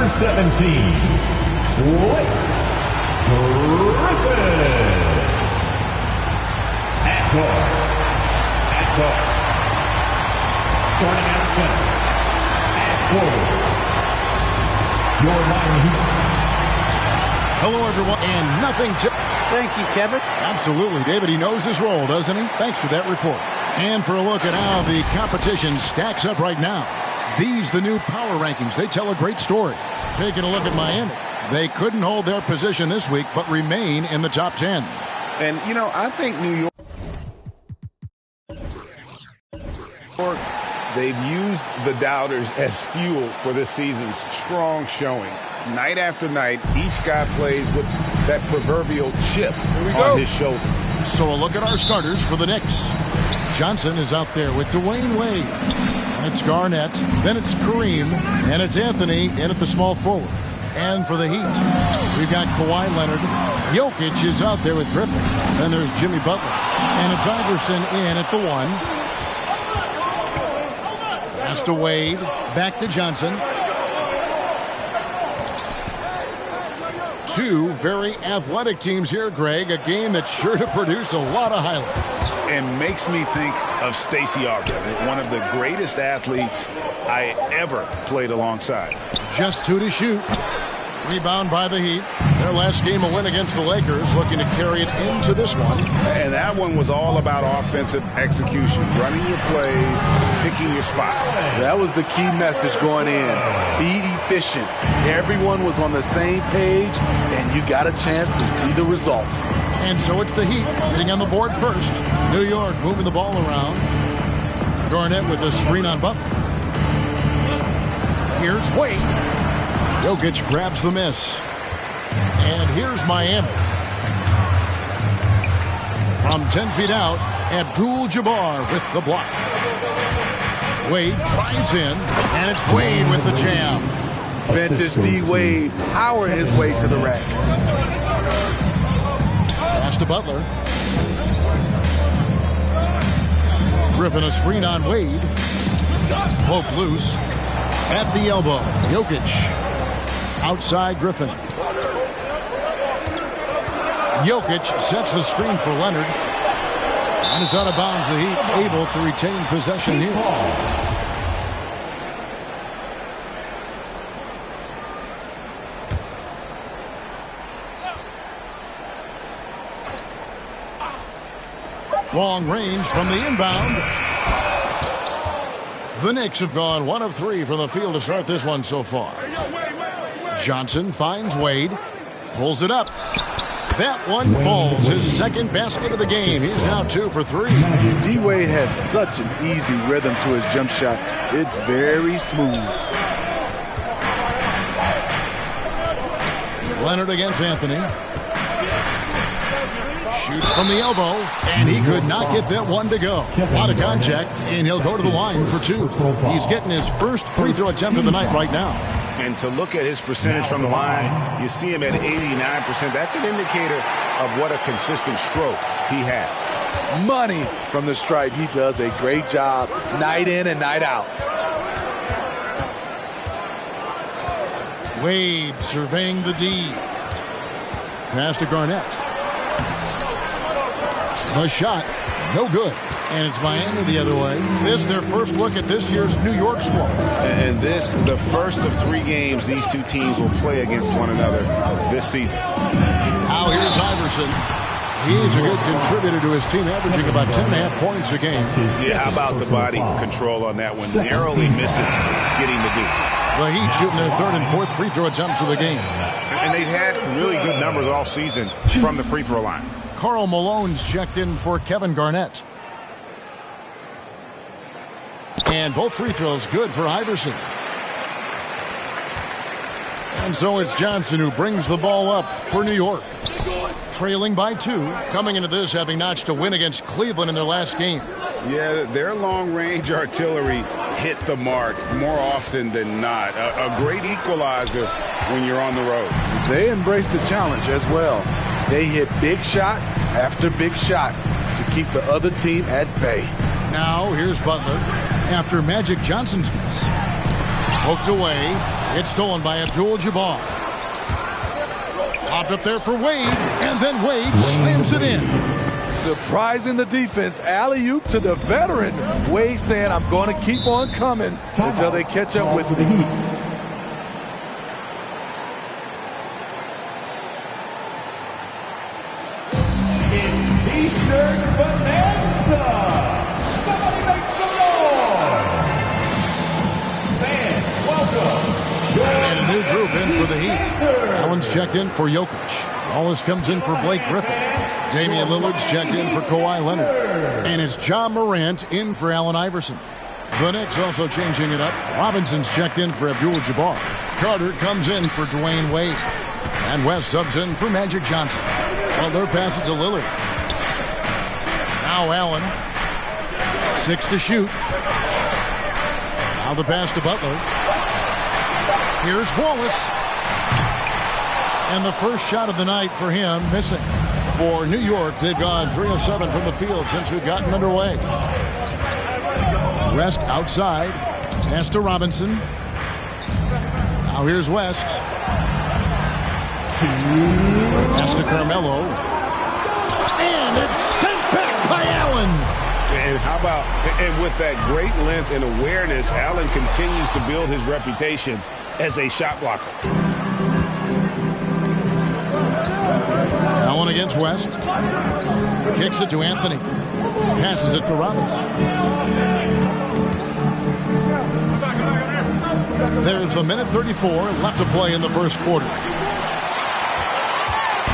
number 17, Blake Griffin. At guard. Starting at center. At forward, your Miami Heat. Hello, everyone, and nothing to... Thank you, Kevin. Absolutely, David. He knows his role, doesn't he? Thanks for that report. And for a look at how the competition stacks up right now. These, the new power rankings, they tell a great story. Taking a look at Miami. They couldn't hold their position this week, but remain in the top 10. And, you know, I think New York, they've used the doubters as fuel for this season's strong showing. Night after night, each guy plays with that proverbial chip on his shoulder. So a look at our starters for the Knicks. Johnson is out there with Dwayne Wade. And it's Garnett, then it's Kareem, and it's Anthony in at the small forward. And for the Heat, we've got Kawhi Leonard. Jokic is out there with Griffin. Then there's Jimmy Butler. And it's Iverson in at the 1. Pass to Wade. Back to Johnson. Two very athletic teams here, Greg. A game that's sure to produce a lot of highlights. And makes me think of Stacey Augmon, one of the greatest athletes I ever played alongside. Just 2 to shoot. Rebound by the Heat. Their last game, a win against the Lakers, looking to carry it into this one. And that one was all about offensive execution, running your plays, picking your spots. That was the key message going in. Be efficient. Everyone was on the same page, and you got a chance to see the results. And so it's the Heat getting on the board first. New York moving the ball around. Garnett with a screen on Butler. Here's Wade. Jokic grabs the miss. And here's Miami. From 10 feet out, Abdul-Jabbar with the block. Wade drives in, and it's Wade with the jam. Vintage D-Wade powering his way to the rack. Pass to Butler. Griffin a screen on Wade. Poke loose. At the elbow, Jokic. Outside Griffin. Jokic sets the screen for Leonard. And is out of bounds. The Heat able to retain possession here. Long range from the inbound. The Knicks have gone 1 of 3 from the field to start this one so far. Johnson finds Wade. Pulls it up. That one falls. His second basket of the game. He's now 2 for 3. D-Wade has such an easy rhythm to his jump shot. It's very smooth. Leonard against Anthony. Shoots from the elbow, and he could not get that one to go. A lot of contact, and he'll go to the line for 2. He's getting his first free throw attempt of the night right now. And to look at his percentage from the line, you see him at 89%. That's an indicator of what a consistent stroke he has. Money from the stripe. He does a great job night in and night out. Wade surveying the D. Pass to Garnett. The shot, no good. And it's Miami the other way. This their first look at this year's New York squad. And this, the first of 3 games these two teams will play against one another this season. Now here's Iverson. He's a good contributor to his team, averaging about 10.5 points a game. Yeah, how about the body control on that one? Narrowly misses getting the deuce. The Heat shooting their 3rd and 4th free throw attempts of the game. And they've had really good numbers all season from the free throw line. Karl Malone's checked in for Kevin Garnett. And both free throws good for Iverson. And so it's Johnson who brings the ball up for New York. Trailing by 2, coming into this having notched a win against Cleveland in their last game. Yeah, their long-range artillery hit the mark more often than not. A great equalizer when you're on the road. They embrace the challenge as well. They hit big shot after big shot to keep the other team at bay. Now here's Butler after Magic Johnson's miss. Poked away. It's stolen by Abdul-Jabbar. Popped up there for Wade, and then Wade slams it in. Surprising the defense. Alley-oop to the veteran. Wade saying, I'm going to keep on coming until they catch up with me. T-shirt bonanza. Somebody make some noise. Fans, welcome. And a new group in for the Heat. Allen's checked in for Jokic. Wallace comes in for Blake Griffin. Damian Lillard's checked in for Kawhi Leonard. And it's John Morant in for Allen Iverson. The Knicks also changing it up. Robinson's checked in for Abdul-Jabbar. Carter comes in for Dwayne Wade. And West subs in for Magic Johnson. Butler passes to Lillard. Now Allen. 6 to shoot. Now the pass to Butler. Here's Wallace. And the first shot of the night for him missing. For New York, they've gone 3 of 7 from the field since we've gotten underway. West outside. Pass to Robinson. Now here's West. Pass to Carmelo. And it's sent back by Allen. And how about, and with that great length and awareness, Allen continues to build his reputation as a shot blocker. Allen against West. Kicks it to Anthony. Passes it to Robinson. There's a minute 34 left to play in the first quarter.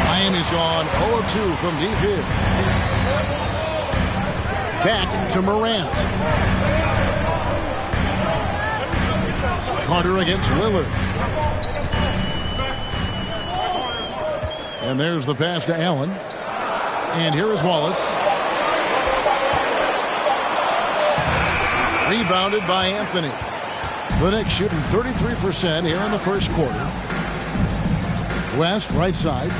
Miami's gone 0 of 2 from deep here. Back to Morant. Carter against Lillard. And there's the pass to Allen. And here is Wallace. Rebounded by Anthony. The Knicks shooting 33% here in the first quarter. West, right side.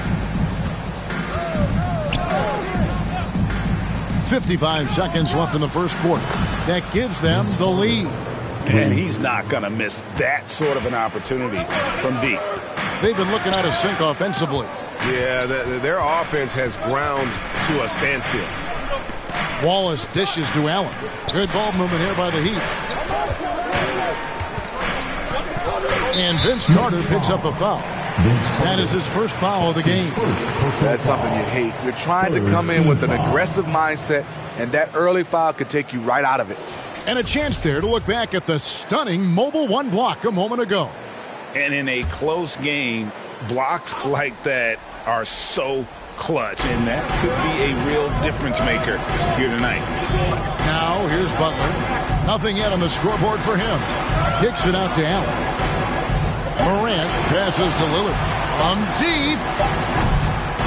55 seconds left in the first quarter. That gives them the lead. And he's not going to miss that sort of an opportunity from deep. They've been looking out of sync offensively. Yeah, their offense has ground to a standstill. Wallace dishes to Allen. Good ball movement here by the Heat. And Vince Carter picks up a foul. That is his first foul of the game. That's something you hate. You're trying to come in with an aggressive mindset, and that early foul could take you right out of it. And a chance there to look back at the stunning Mobile One block a moment ago. And in a close game, blocks like that are so clutch, and that could be a real difference maker here tonight. Now here's Butler. Nothing yet on the scoreboard for him. Kicks it out to Allen. Morant passes to Lillard. From deep.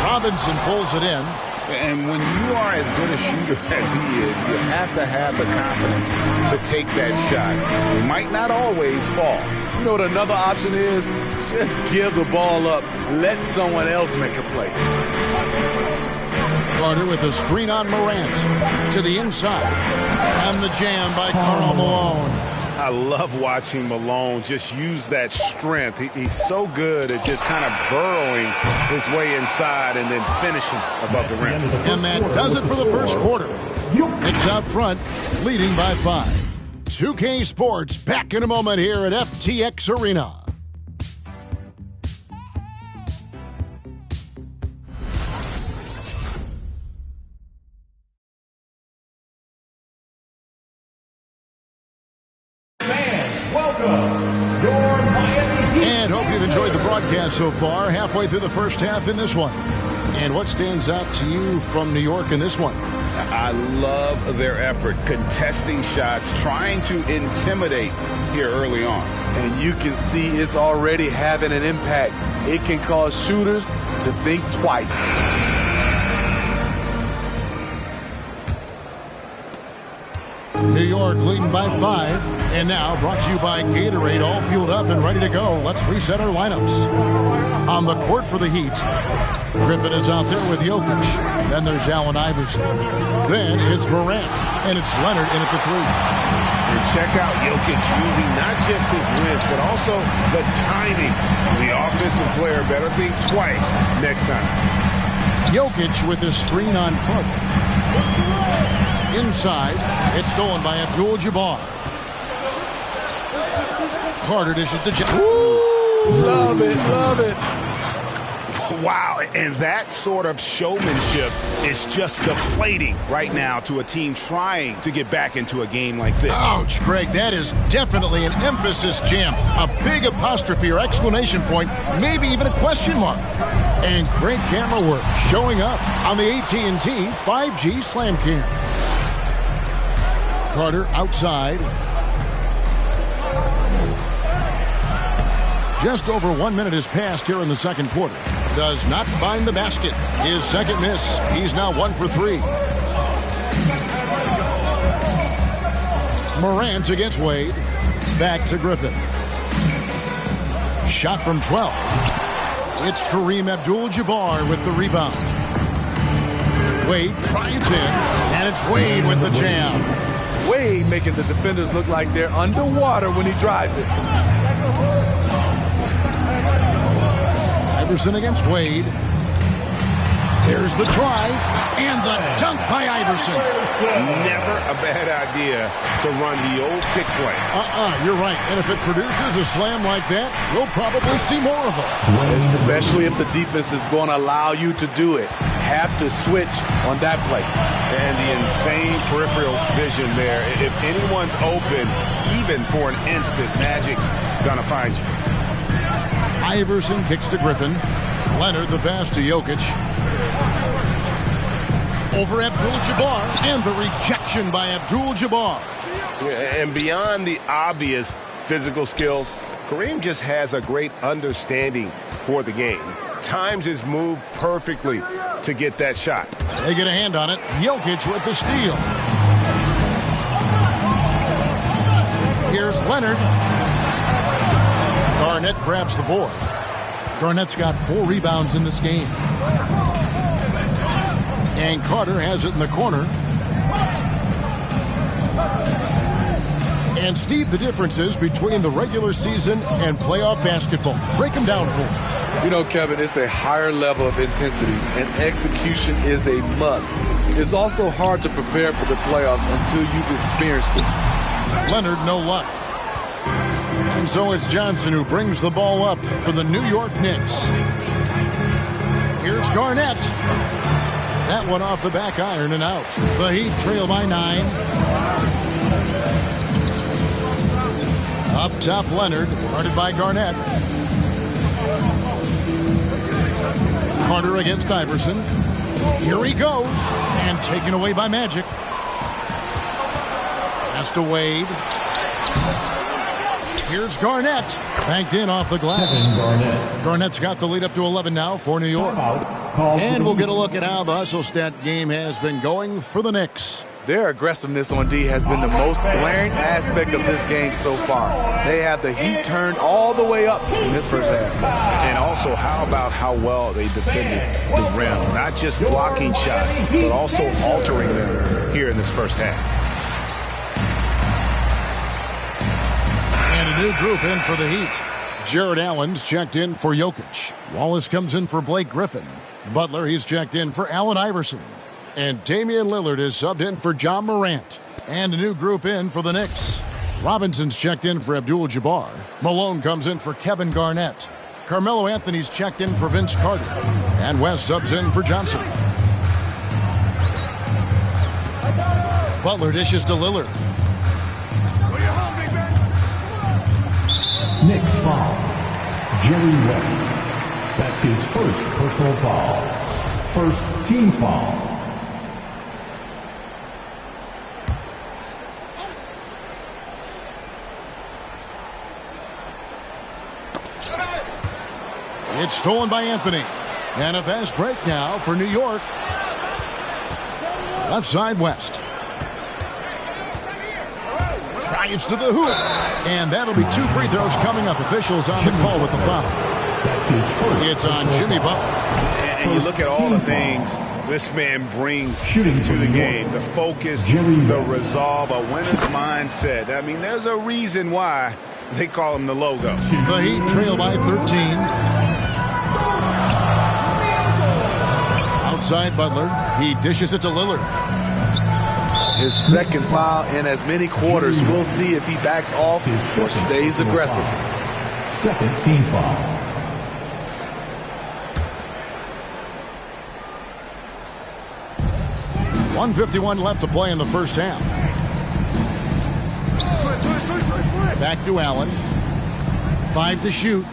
Robinson pulls it in. And when you are as good a shooter as he is, you have to have the confidence to take that shot. It might not always fall. You know what another option is? Just give the ball up. Let someone else make a play. Carter with a screen on Morant. To the inside. And the jam by Karl Malone. I love watching Malone just use that strength. He's so good at just kind of burrowing his way inside and then finishing above the rim. And that does it for the first quarter. Knicks out front, leading by 5. 2K Sports back in a moment here at FTX Arena. And hope you've enjoyed the broadcast so far. Halfway through the first half in this one. And what stands out to you from New York in this one? I love their effort, contesting shots, trying to intimidate here early on. And you can see it's already having an impact. It can cause shooters to think twice. New York leading by 5. And now brought to you by Gatorade, all fueled up and ready to go. Let's reset our lineups. On the court for the Heat, Griffin is out there with Jokic. Then there's Allen Iverson. Then it's Durant, and it's Leonard in at the 3. And check out Jokic using not just his length, but also the timing. The offensive player better think twice next time. Jokic with his screen on Carter. Inside, it's stolen by Abdul-Jabbar. Carter dishes to Jackson. Love it, love it. Wow, and that sort of showmanship is just deflating right now to a team trying to get back into a game like this. Ouch, Greg, that is definitely an emphasis jam. A big apostrophe or exclamation point, maybe even a question mark. And great camera work showing up on the AT&T 5G Slam Cam. Carter outside. Just over 1 minute has passed here in the second quarter. Does not find the basket. His second miss. He's now 1 for 3. Morant against Wade. Back to Griffin. Shot from 12. It's Kareem Abdul-Jabbar with the rebound. Wade drives in, and it's Wade with the jam. Wade making the defenders look like they're underwater when he drives it. Iverson against Wade. There's the drive and the dunk by Iverson. Never a bad idea to run the old pick play. You're right. And if it produces a slam like that, we'll probably see more of them. Especially if the defense is going to allow you to do it. Have to switch on that play. And the insane peripheral vision there. If anyone's open, even for an instant, Magic's going to find you. Iverson kicks to Griffin. Leonard the pass to Jokic. Over Abdul-Jabbar, and the rejection by Abdul-Jabbar. And beyond the obvious physical skills, Kareem just has a great understanding for the game. Times his move perfectly to get that shot. They get a hand on it. Jokic with the steal. Here's Leonard. Garnett grabs the board. Garnett's got 4 rebounds in this game. And Carter has it in the corner. And Steve, the differences between the regular season and playoff basketball. Break them down for us. You know, Kevin, it's a higher level of intensity, and execution is a must. It's also hard to prepare for the playoffs until you've experienced it. Leonard, no luck. And so it's Johnson who brings the ball up for the New York Knicks. Here's Garnett. That one off the back iron and out. The Heat trail by 9. Up top, Leonard, guarded by Garnett. Carter against Iverson. Here he goes. And taken away by Magic. Pass to Wade. Here's Garnett. Banked in off the glass. Garnett's got the lead up to 11 now for New York. And we'll get a look at how the hustle stat game has been going for the Knicks. Their aggressiveness on D has been the most glaring aspect of this game so far. They have the heat turned all the way up in this first half. And also, how about how well they defended the rim? Not just blocking shots, but also altering them here in this first half. And a new group in for the Heat. Jared Allen's checked in for Jokic. Wallace comes in for Blake Griffin. Butler, he's checked in for Allen Iverson. And Damian Lillard is subbed in for John Morant. And a new group in for the Knicks. Robinson's checked in for Abdul-Jabbar. Malone comes in for Kevin Garnett. Carmelo Anthony's checked in for Vince Carter. And West subs in for Johnson. Butler dishes to Lillard. Knicks foul. Jerry West. That's his first personal foul. First team foul. It's stolen by Anthony. And a fast break now for New York. Left side, West. drives to the hoop. And that'll be 2 free throws coming up. Officials on the call with the foul. That's his first. It's on Jimmy Butler. And you look at all the things this man brings Shooting to the from game. The focus, the resolve, a winner's mindset. I mean, there's a reason why they call him the logo. The Heat trail by 13. Outside Butler. He dishes it to Lillard. His second foul in as many quarters. We'll see if he backs off or stays aggressive. Second team foul. .151 left to play in the first half. Back to Allen. 5 to shoot.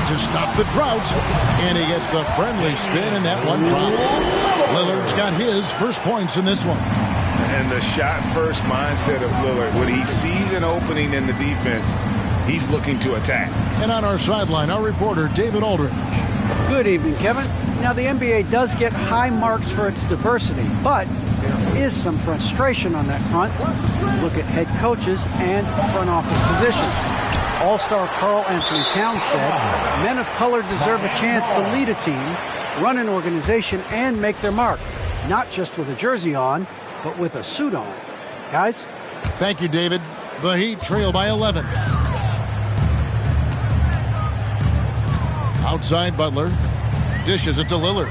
To stop the drought. And he gets the friendly spin, and that one drops. Lillard's got his first points in this one. And the shot-first mindset of Lillard. When he sees an opening in the defense, he's looking to attack. And on our sideline, our reporter, David Aldridge. Good evening, Kevin. Now, the NBA does get high marks for its diversity, but there is some frustration on that front. Look at head coaches and front office positions. All-star Karl Anthony Towns said, men of color deserve a chance to lead a team, run an organization, and make their mark, not just with a jersey on, but with a suit on. Guys? Thank you, David. The Heat trail by 11. Outside Butler. Dishes it to Lillard.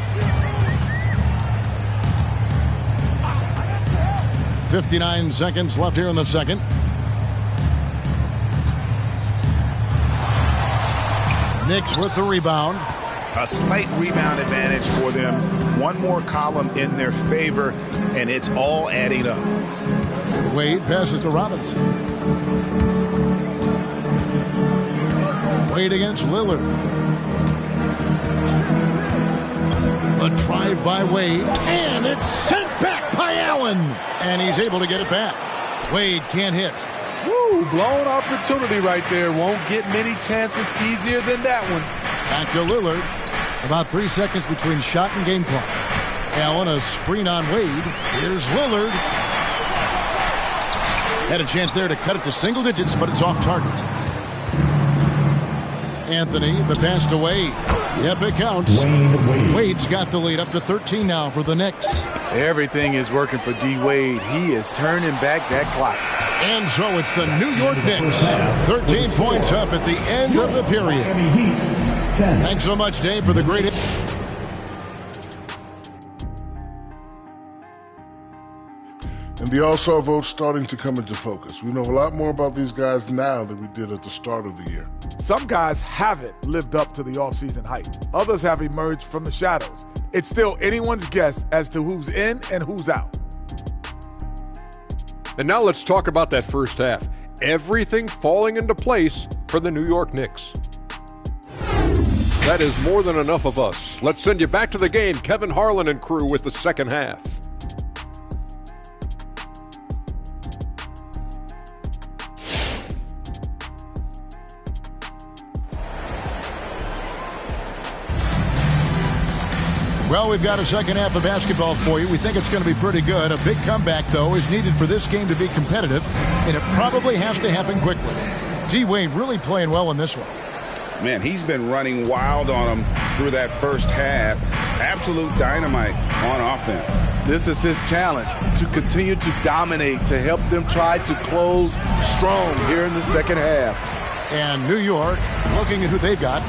59 seconds left here in the second. Knicks with the rebound. A slight rebound advantage for them. One more column in their favor, and it's all adding up. Wade passes to Robinson. Wade against Lillard. A drive by Wade, and it's sent back by Allen. And he's able to get it back. Wade can't hit. Woo, blown opportunity right there. Won't get many chances easier than that one. Back to Lillard. About 3 seconds between shot and game clock. Allen, a screen on Wade. Here's Lillard. Had a chance there to cut it to single digits, but it's off target. Anthony, the pass to Wade. Yep, it counts. Wade's got the lead up to 13 now for the Knicks. Everything is working for D. Wade. He is turning back that clock. And so it's the New York Knicks. 13 points up at the end of the period. Thanks so much, Dave, for the great... And the All-Star vote's starting to come into focus. We know a lot more about these guys now than we did at the start of the year. Some guys haven't lived up to the offseason hype. Others have emerged from the shadows. It's still anyone's guess as to who's in and who's out. And now let's talk about that first half. Everything falling into place for the New York Knicks. That is more than enough of us. Let's send you back to the game. Kevin Harlan and crew with the second half. Well, we've got a second half of basketball for you. We think it's going to be pretty good. A big comeback, though, is needed for this game to be competitive, and it probably has to happen quickly. D. Wade really playing well in this one. Man, he's been running wild on them through that first half. Absolute dynamite on offense. This is his challenge, to continue to dominate, to help them try to close strong here in the second half. And New York, looking at who they've got.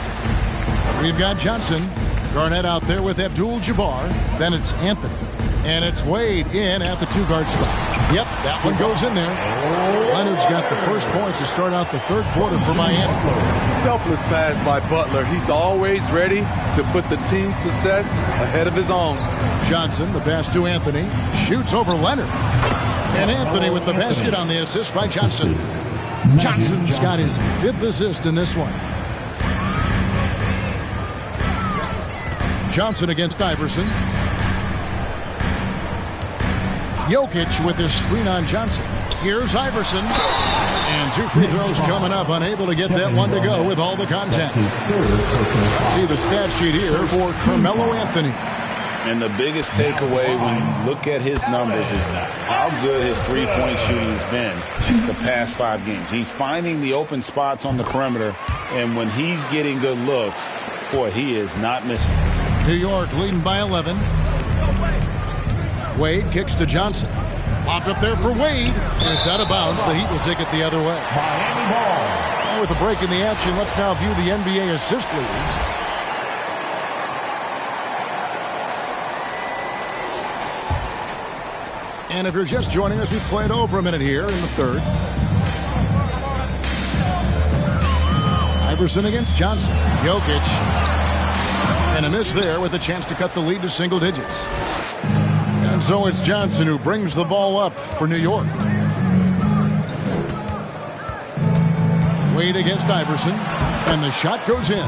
We've got Johnson. Garnett out there with Abdul-Jabbar. Then it's Anthony. And it's Wade in at the two-guard spot. Yep, that one goes in there. Leonard's got the first points to start out the third quarter for Miami. Selfless pass by Butler. He's always ready to put the team's success ahead of his own. Johnson, the pass to Anthony. Shoots over Leonard. And Anthony with the basket on the assist by Johnson. Johnson's got his fifth assist in this one. Johnson against Iverson. Jokic with his screen on Johnson. Here's Iverson. And two free throws coming up. Unable to get that one to go with all the contact. See the stat sheet here for Carmelo Anthony. And the biggest takeaway when you look at his numbers is how good his three-point shooting has been the past 5 games. He's finding the open spots on the perimeter, and when he's getting good looks, boy, he is not missing. New York leading by 11. Wade kicks to Johnson. Lobbed up there for Wade, and it's out of bounds. The Heat will take it the other way. Miami ball. And with a break in the action, let's now view the NBA assist leaders. And if you're just joining us, we played over a minute here in the third. Iverson against Johnson. Jokic. And a miss there with a chance to cut the lead to single digits. And so it's Johnson who brings the ball up for New York. Wade against Iverson. And the shot goes in.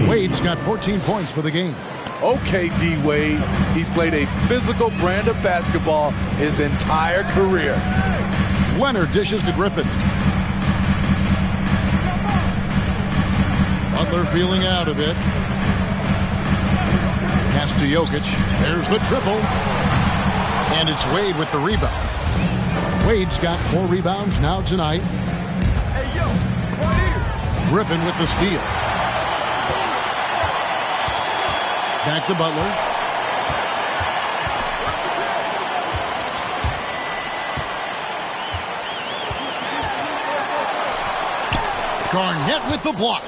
Wade's got 14 points for the game. Okay, D-Wade. He's played a physical brand of basketball his entire career. Leonard dishes to Griffin. Butler feeling out a bit. Pass to Jokic. There's the triple. And it's Wade with the rebound. Wade's got 4 rebounds now tonight. Griffin with the steal. Back to Butler. Garnett with the block.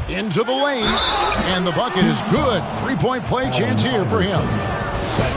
Into the lane. And the bucket is good. 3-point play chance here for him.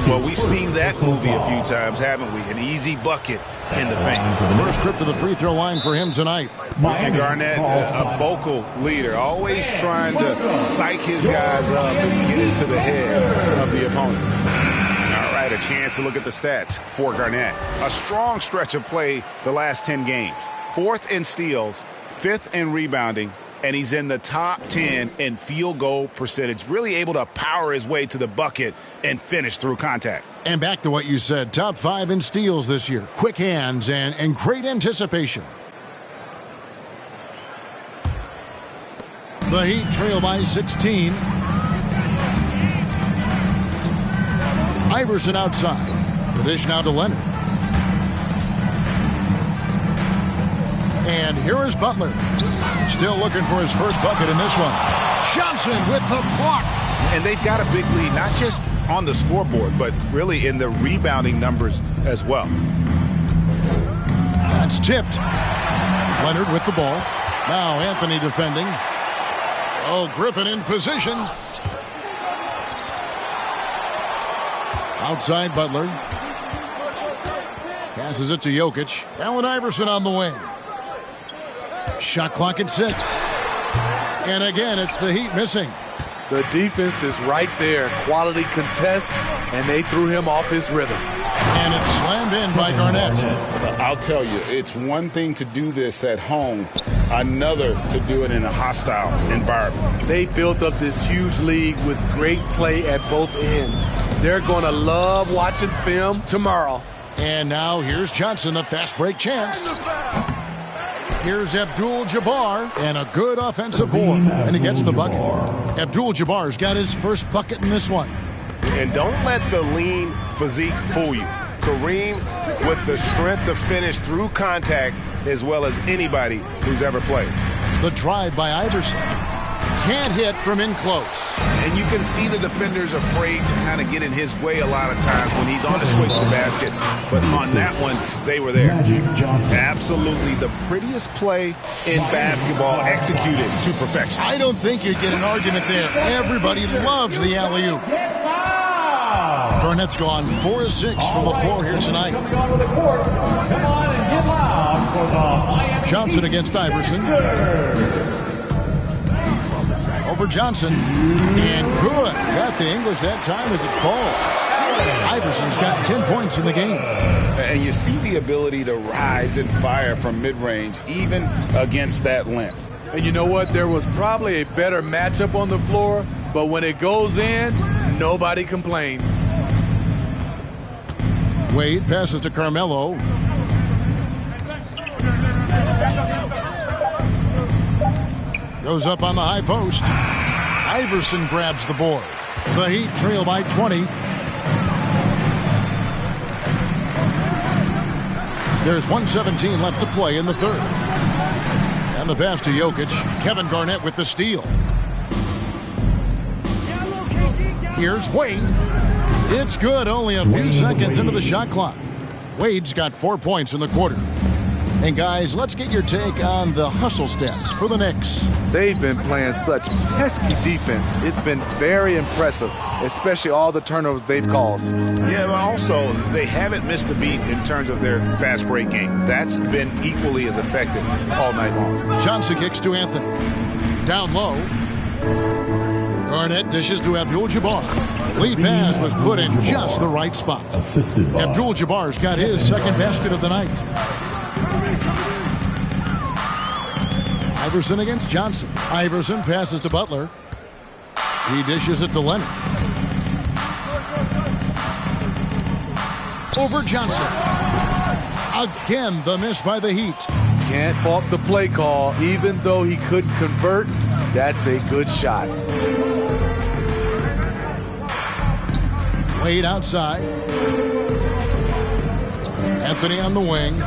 Well, we've seen that movie a few times, haven't we? An easy bucket in the paint. First trip to the free throw line for him tonight. And Garnett, a vocal leader, always trying to psych his guys up and get into the head of the opponent. All right, a chance to look at the stats for Garnett. A strong stretch of play the last 10 games. 4th in steals, 5th in rebounding, and he's in the top 10 in field goal percentage. Really able to power his way to the bucket and finish through contact. And back to what you said, top 5 in steals this year. Quick hands and great anticipation. The Heat trail by 16. Iverson outside. The dish now to Leonard. And here is Butler. Still looking for his first bucket in this one. Johnson with the block. And they've got a big lead, not just on the scoreboard, but really in the rebounding numbers as well. That's tipped. Leonard with the ball. Now Anthony defending. Oh, Griffin in position. Outside Butler. Passes it to Jokic. Allen Iverson on the wing. Shot clock at 6. And again, it's the Heat missing. The defense is right there. Quality contest, and they threw him off his rhythm. And it's slammed in by Garnett. I'll tell you, it's one thing to do this at home, another to do it in a hostile environment. They built up this huge lead with great play at both ends. They're going to love watching film tomorrow. And now here's Johnson, the fast break chance. Here's Abdul-Jabbar, and a good offensive board, and he gets the bucket. Abdul-Jabbar's got his first bucket in this one. And don't let the lean physique fool you. Kareem with the strength to finish through contact as well as anybody who's ever played. The drive by Iverson. Can't hit from in close. And you can see the defenders afraid to kind of get in his way a lot of times when he's on his way to the basket. But on that one, they were there. Absolutely the prettiest play in basketball executed to perfection. I don't think you'd get an argument there. Everybody loves the alley-oop. Garnett's gone 4 of 6 from the floor here tonight. Johnson against Iverson. Over Johnson. And good. Got the English that time as it falls. Iverson's got 10 points in the game. And you see the ability to rise and fire from mid-range, even against that length. And you know what? There was probably a better matchup on the floor, but when it goes in, nobody complains. Wade passes to Carmelo. Goes up on the high post. Iverson grabs the board. The Heat trail by 20. There's 1:17 left to play in the third. And the pass to Jokic. Kevin Garnett with the steal. Here's Wade. It's good, only a few seconds into the shot clock. Wade's got 4 points in the quarter. And guys, let's get your take on the hustle stats for the Knicks. They've been playing such pesky defense. It's been very impressive, especially all the turnovers they've caused. Yeah, but also they haven't missed a beat in terms of their fast break game. That's been equally as effective all night long. Johnson kicks to Anthony. Down low. Garnett dishes to Abdul-Jabbar. Lead pass was put in just the right spot. Abdul-Jabbar's got his second basket of the night. Iverson against Johnson. Iverson passes to Butler. He dishes it to Leonard. Over Johnson. Again, the miss by the Heat. Can't fault the play call. Even though he couldn't convert, that's a good shot. Wade outside. Anthony on the wing.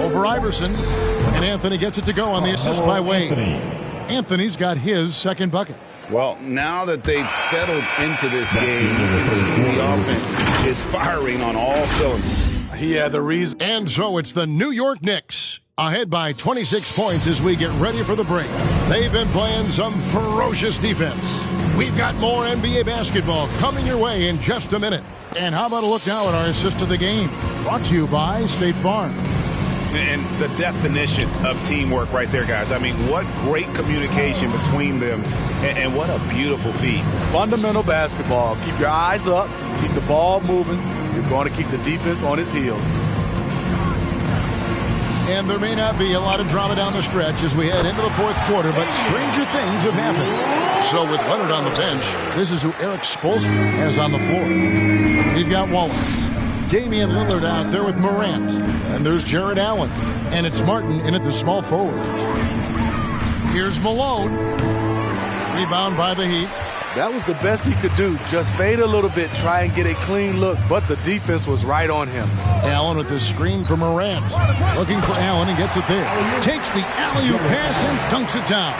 Over Iverson. And Anthony gets it to go on the assist by Wade. Anthony's got his second bucket. Well, now that they've settled into this game, you can see the offense is firing on all cylinders. He had the reason. And so it's the New York Knicks ahead by 26 points as we get ready for the break. They've been playing some ferocious defense. We've got more NBA basketball coming your way in just a minute. And how about a look now at our assist of the game? Brought to you by State Farm. And the definition of teamwork right there, guys. I mean, what great communication between them, and what a beautiful feat. Fundamental basketball. Keep your eyes up, keep the ball moving. You're going to keep the defense on its heels. And there may not be a lot of drama down the stretch as we head into the fourth quarter, but stranger things have happened. So with Leonard on the bench, this is who Eric Spoelstra has on the floor. We've got Wallace. Damian Lillard out there with Morant. And there's Jared Allen. And it's Martin in at the small forward. Here's Malone. Rebound by the Heat. That was the best he could do. Just fade a little bit, try and get a clean look. But the defense was right on him. Allen with the screen for Morant. Looking for Allen and gets it there. Takes the alley-oop pass and dunks it down.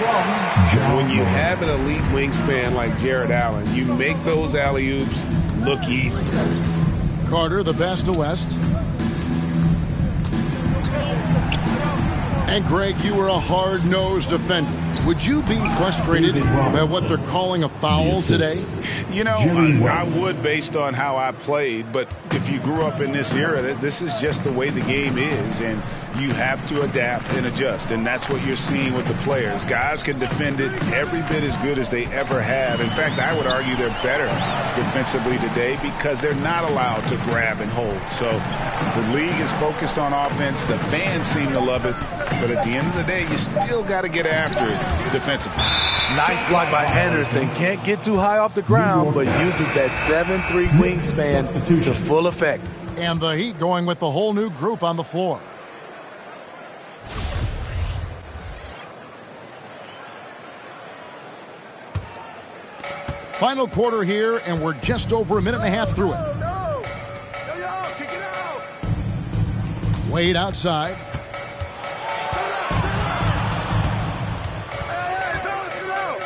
When you have an elite wingspan like Jared Allen, you make those alley-oops look easy. Carter, the pass to West. And Greg, you were a hard-nosed defender. Would you be frustrated by what they're calling a foul today? You know, I would based on how I played, but if you grew up in this era, this is just the way the game is, and you have to adapt and adjust, and that's what you're seeing with the players. Guys can defend it every bit as good as they ever have. In fact, I would argue they're better defensively today because they're not allowed to grab and hold. So the league is focused on offense. The fans seem to love it, but at the end of the day, you still got to get after it defensively. Nice block by Anderson. Can't get too high off the ground, but uses that 7'3" wingspan to full effect. And the Heat going with the whole new group on the floor. Final quarter here, and we're just over a minute and a half through it. Wade outside.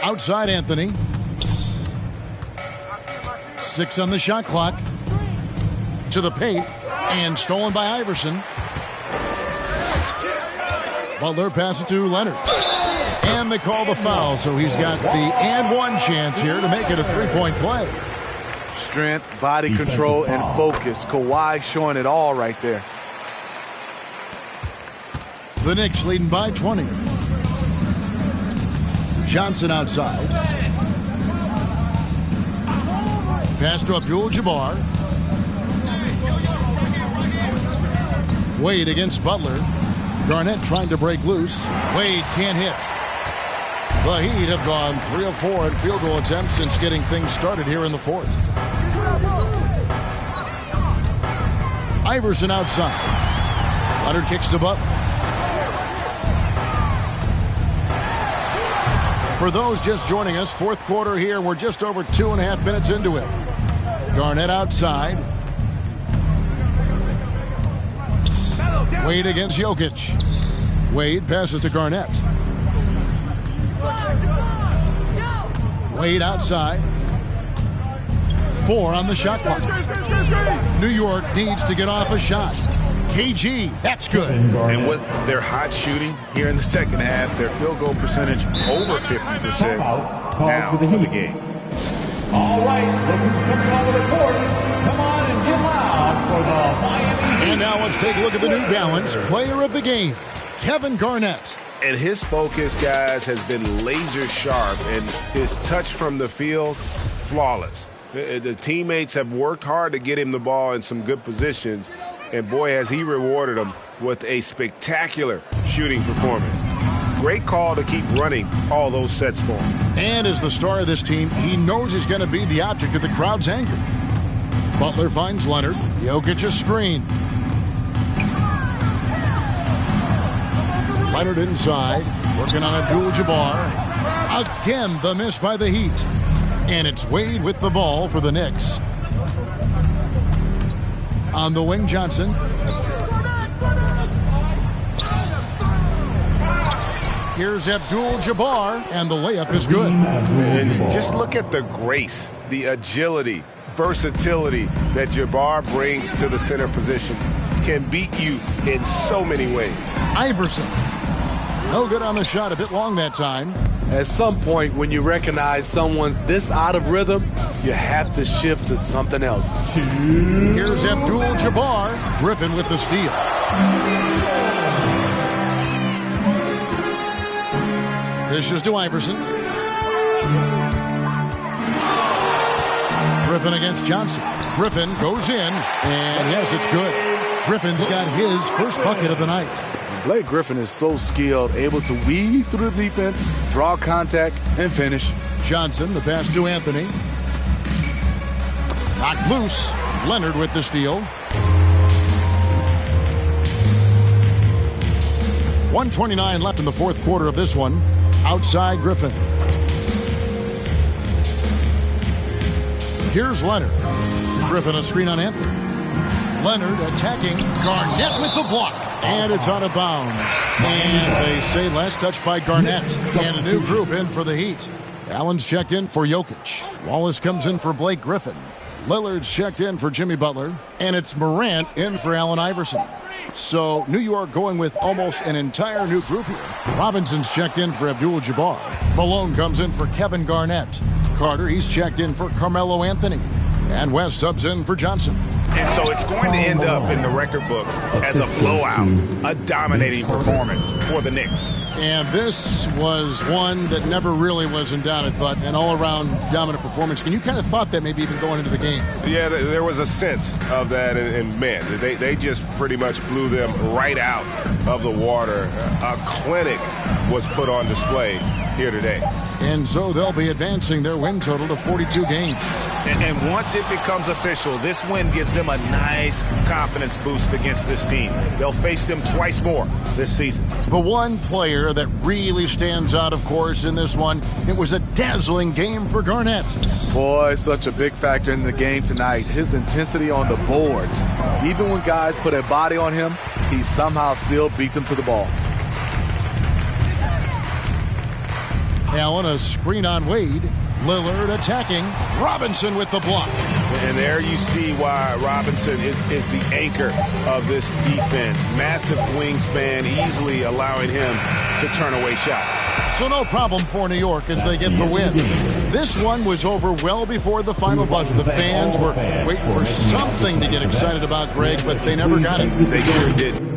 Outside Anthony. 6 on the shot clock. To the paint. And stolen by Iverson. Butler passes to Leonard. And they call the foul, so he's got the and one chance here to make it a three-point play. Strength, body control, and focus. Kawhi showing it all right there. The Knicks leading by 20. Johnson outside. Pass to Abdul-Jabbar. Wade against Butler. Garnett trying to break loose. Wade can't hit. The Heat have gone 3 of 4 in field goal attempts since getting things started here in the fourth. Iverson outside. Leonard kicks to Butler. For those just joining us, fourth quarter here. We're just over 2.5 minutes into it. Garnett outside. Wade against Jokic. Wade passes to Garnett. Wade outside. 4 on the shot clock. New York needs to get off a shot. KG, that's good. And with their hot shooting here in the second half, their field goal percentage over 50% now for the game. All right, this is coming on the court. Come on and get loud for the Miami. And now let's take a look at the New Balance player of the game, Kevin Garnett. And his focus, guys, has been laser sharp, and his touch from the field, flawless. The teammates have worked hard to get him the ball in some good positions, and boy, has he rewarded them with a spectacular shooting performance. Great call to keep running all those sets for him. And as the star of this team, he knows he's going to be the object of the crowd's anger. Butler finds Leonard. Jokic a screen. Leonard inside, working on Abdul-Jabbar. Again, the miss by the Heat. And it's Wade with the ball for the Knicks. On the wing, Johnson. Here's Abdul-Jabbar, and the layup is good. And just look at the grace, the agility, versatility that Jabbar brings to the center position. Can beat you in so many ways. Iverson. No good on the shot, a bit long that time. At some point, when you recognize someone's this out of rhythm, you have to shift to something else. Here's Abdul-Jabbar. Griffin with the steal. Dishes to Iverson. Griffin against Johnson. Griffin goes in, and yes, it's good. Griffin's got his first bucket of the night. Blake Griffin is so skilled, able to weave through the defense, draw contact, and finish. Johnson, the pass to Anthony. Knocked loose. Leonard with the steal. 1:29 left in the fourth quarter of this one. Outside Griffin. Here's Leonard. Griffin a screen on Anthony. Leonard attacking. Garnett with the block. And it's out of bounds. And they say last touch by Garnett. And a new group in for the Heat. Allen's checked in for Jokic. Wallace comes in for Blake Griffin. Lillard's checked in for Jimmy Butler. And it's Morant in for Allen Iverson. So New York going with almost an entire new group here. Robinson's checked in for Abdul-Jabbar. Malone comes in for Kevin Garnett. Carter, he's checked in for Carmelo Anthony. And West subs in for Johnson. And so it's going to end up in the record books as a blowout, a dominating performance for the Knicks. And this was one that never really was in doubt, I thought, an all-around dominant performance. And you kind of thought that maybe even going into the game. Yeah, there was a sense of that, and man, they just pretty much blew them right out of the water. A clinic was put on display here today. And so they'll be advancing their win total to 42 games. And once it becomes official, this win gives them a nice confidence boost against this team. They'll face them twice more this season. The one player that really stands out, of course, in this one, it was a dazzling game for Garnett. Boy, such a big factor in the game tonight. His intensity on the boards. Even when guys put a body on him, he somehow still beats them to the ball. Allen, a screen on Wade. Lillard attacking. Robinson with the block. And there you see why Robinson is the anchor of this defense. Massive wingspan, easily allowing him to turn away shots. So no problem for New York as they get the win. This one was over well before the final buzzer. The fans were waiting for something to get excited about, Greg, but they never got it. They sure did.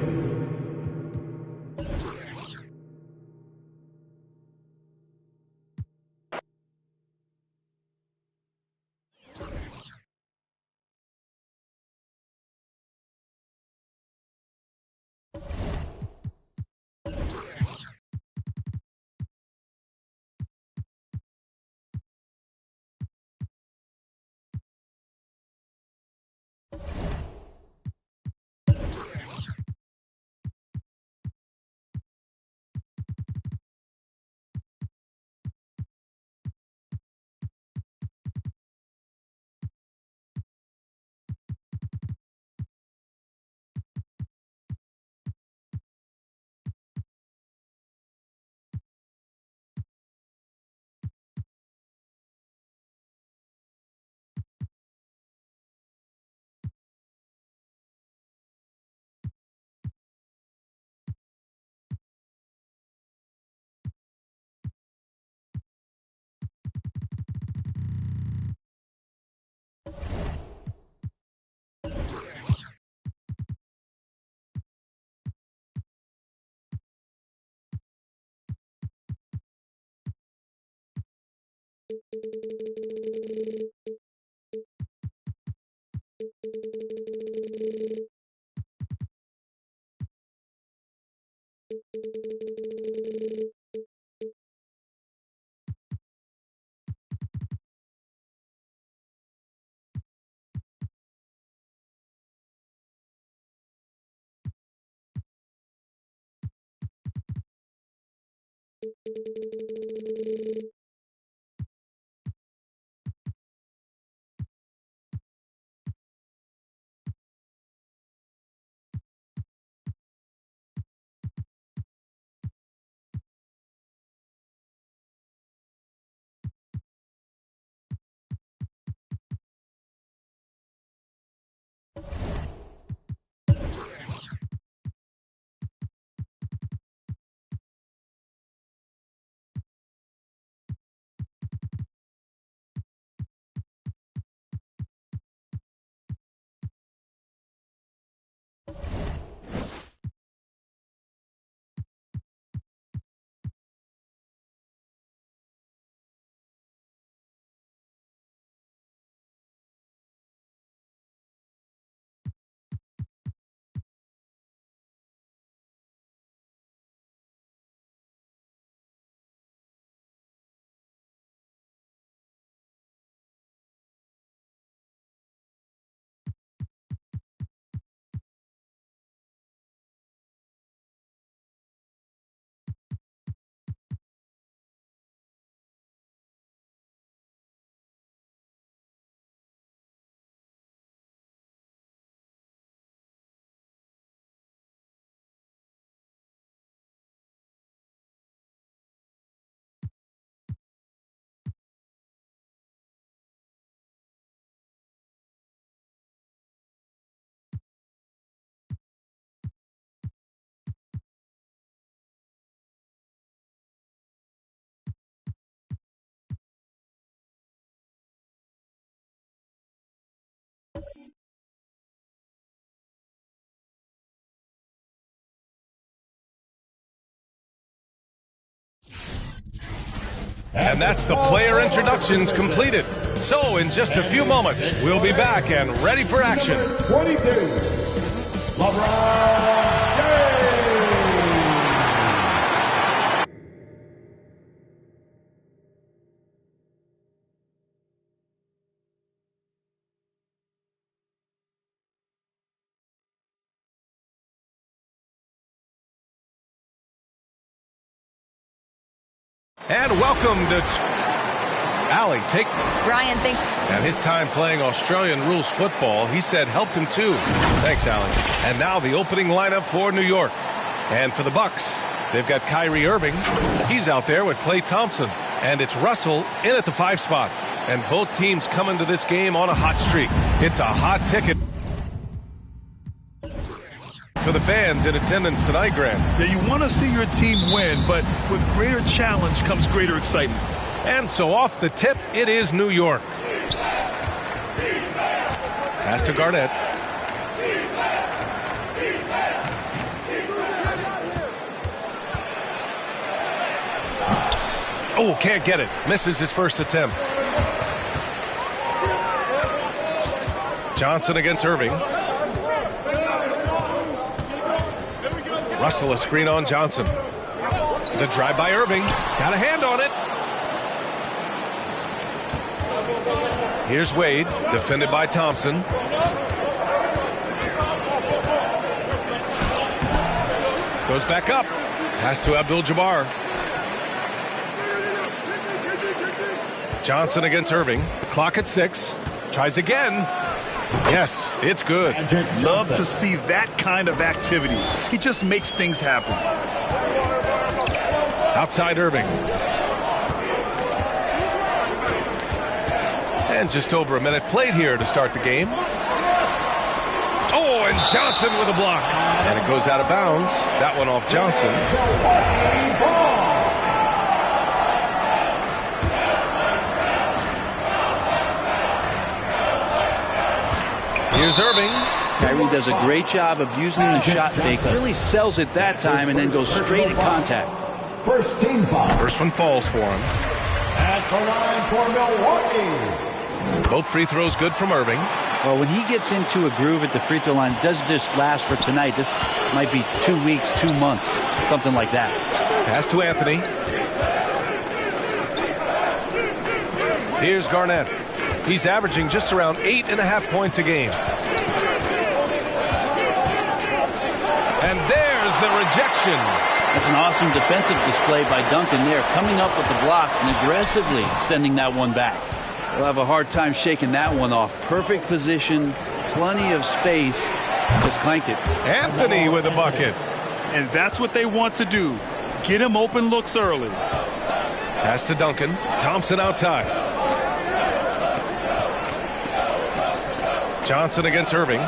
And that's the player introductions completed. So in just a few moments, we'll be back and ready for action. 22, LeBron James. And welcome to Allie. Take Brian, thanks. And his time playing Australian rules football, he said helped him too. Thanks, Allie. And now the opening lineup for New York. And for the Bucks, they've got Kyrie Irving. He's out there with Klay Thompson. And it's Russell in at the 5 spot. And both teams come into this game on a hot streak. It's a hot ticket for the fans in attendance tonight, Grant. Yeah, you want to see your team win, but with greater challenge comes greater excitement. And so off the tip, it is New York. Pass to Garnett. Oh, can't get it. Misses his first attempt. Johnson against Irving. Russell a screen on Johnson. The drive by Irving. Got a hand on it. Here's Wade, defended by Thompson. Goes back up. Pass to Abdul-Jabbar. Johnson against Irving. Clock at 6. Tries again. Yes, it's good. Love to see that kind of activity. He just makes things happen. Outside Irving. And just over a minute played here to start the game. Oh, and Johnson with a block. And it goes out of bounds. That one off Johnson. Here's Irving. Kyrie does a great job of using the shot fake. Really sells it that time and then goes straight at contact. First team foul. First one falls for him. At the line for Milwaukee. Both free throws good from Irving. Well, when he gets into a groove at the free throw line, it doesn't just last for tonight. This might be 2 weeks, 2 months, something like that. Pass to Anthony. Here's Garnett. He's averaging just around 8.5 points a game. And there's the rejection. That's an awesome defensive display by Duncan there, coming up with the block and aggressively sending that one back. We'll have a hard time shaking that one off. Perfect position, plenty of space, just clanked it. Anthony with a bucket. And that's what they want to do. Get him open looks early. Pass to Duncan. Thompson outside. Johnson against Irving.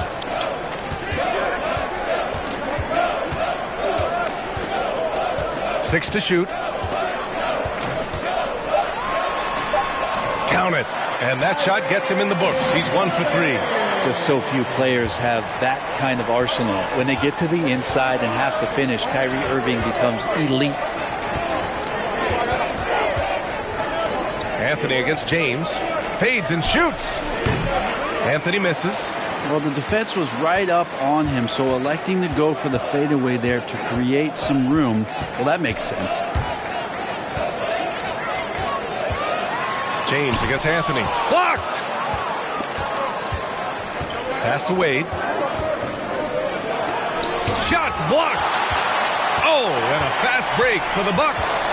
Six to shoot. Count it. And that shot gets him in the books. He's 1 for 3. Just so few players have that kind of arsenal. When they get to the inside and have to finish, Kyrie Irving becomes elite. Anthony against James. Fades and shoots. Anthony misses. Well, the defense was right up on him, so electing to go for the fadeaway there to create some room, well, that makes sense. James against Anthony. Blocked! Pass to Wade. Shots blocked! Oh, and a fast break for the Bucks.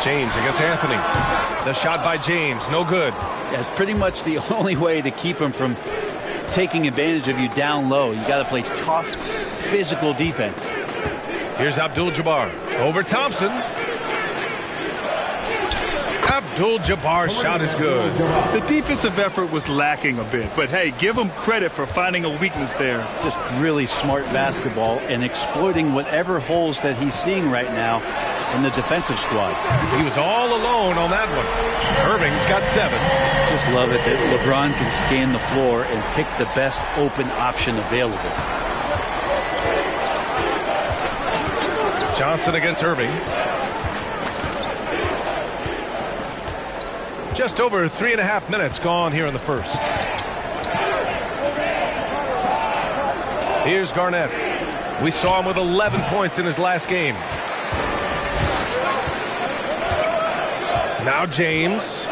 James against Anthony. The shot by James, no good. Yeah, it's pretty much the only way to keep him from taking advantage of you down low. You got to play tough, physical defense. Here's Abdul-Jabbar over Thompson. Abdul-Jabbar's shot is good. The defensive effort was lacking a bit, but hey, give him credit for finding a weakness there. Just really smart basketball and exploiting whatever holes that he's seeing right now in the defensive squad. He was all alone on that one. Irving's got 7. Just love it that LeBron can scan the floor and pick the best open option available. Johnson against Irving. Just over 3.5 minutes gone here in the first. Here's Garnett. We saw him with 11 points in his last game. Now James.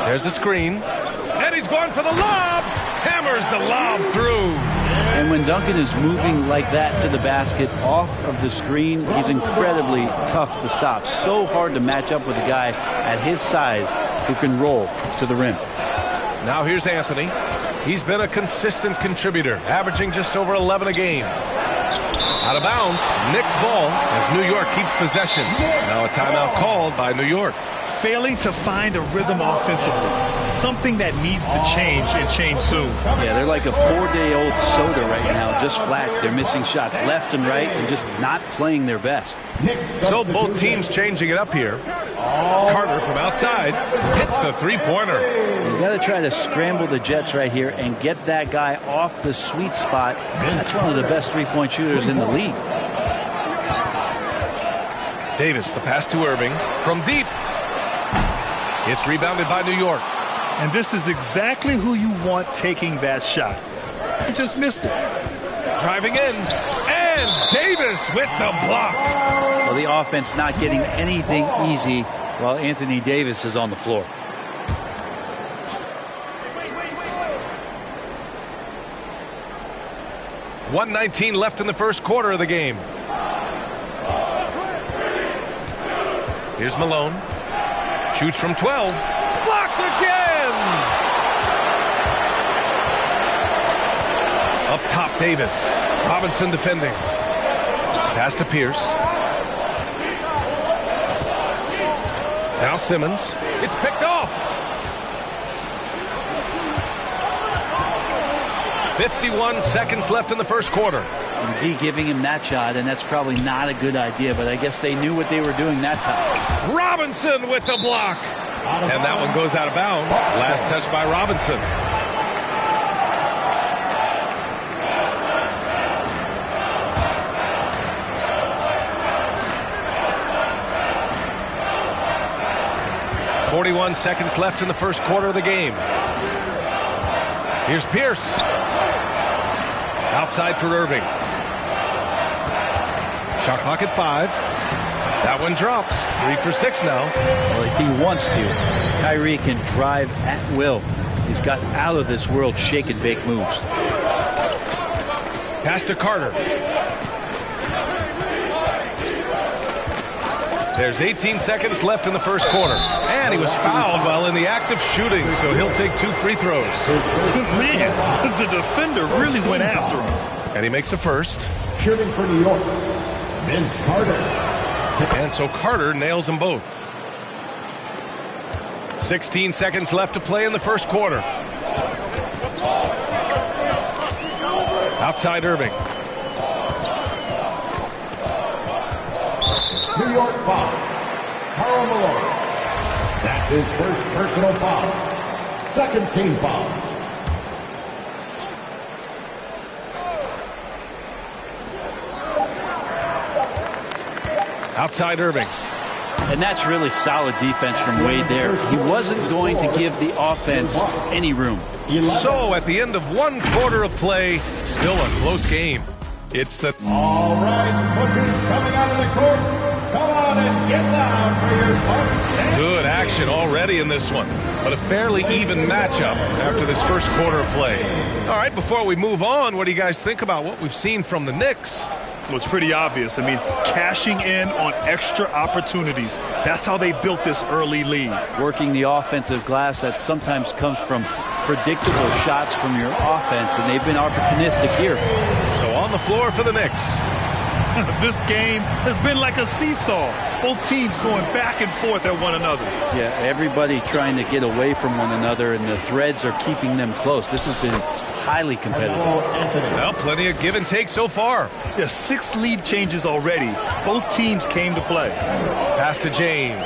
There's a screen. And he's going for the lob. Hammers the lob through. And when Duncan is moving like that to the basket off of the screen, he's incredibly tough to stop. So hard to match up with a guy at his size who can roll to the rim. Now here's Anthony. He's been a consistent contributor, averaging just over 11 a game. Out of bounds, Knicks ball as New York keeps possession. Now a timeout called by New York. Failing to find a rhythm offensively, something that needs to change and change soon. Yeah, they're like a 4-day-old soda right now, just flat. They're missing shots left and right and just not playing their best. So both teams changing it up here. Carter from outside hits a three-pointer. You got to try to scramble the Jets right here and get that guy off the sweet spot. That's one of the best three-point shooters in the league. Davis, the pass to Irving from deep. It's rebounded by New York. And this is exactly who you want taking that shot. He just missed it. Driving in. And Davis with the block. Well, the offense not getting anything easy while Anthony Davis is on the floor. .119 left in the first quarter of the game. Here's Malone. Shoots from 12. Blocked again! Up top, Davis. Robinson defending. Pass to Pierce. Now Simmons. It's picked off. 51 seconds left in the first quarter. D giving him that shot, and that's probably not a good idea, but I guess they knew what they were doing that time. Robinson with the block. And that one goes out of bounds. Last touch by Robinson. 41 seconds left in the first quarter of the game. Here's Pierce. Outside for Irving. Shot clock at 5. That one drops. 3 for 6 now. Well, if he wants to, Kyrie can drive at will. He's got out of this world shake and bake moves. Pass to Carter. There's 18 seconds left in the first quarter. And he was fouled while in the act of shooting, so he'll take 2 free throws. Man, the defender really went after him. And he makes the first. Shooting for New York, Vince Carter. And so Carter nails them both. 16 seconds left to play in the first quarter. Outside Irving. New York foul. Karl Malone. That's his first personal foul. Second team foul. Outside Irving. And that's really solid defense from Wade there. He wasn't going to give the offense any room. So at the end of 1 quarter of play, still a close game. It's the... All right, Booker's coming out of the court. Come on and get down for your Bucks. Good action already in this one, but a fairly even matchup after this first quarter of play. All right, before we move on, what do you guys think about what we've seen from the Knicks? Well, it's pretty obvious. I mean, cashing in on extra opportunities. That's how they built this early lead. Working the offensive glass that sometimes comes from predictable shots from your offense, and they've been opportunistic here. So on the floor for the Knicks. This game has been like a seesaw. Both teams going back and forth at one another. Yeah, everybody trying to get away from one another, and the threads are keeping them close. This has been highly competitive. Well, plenty of give and take so far. Yeah, 6 lead changes already. Both teams came to play. Pass to James.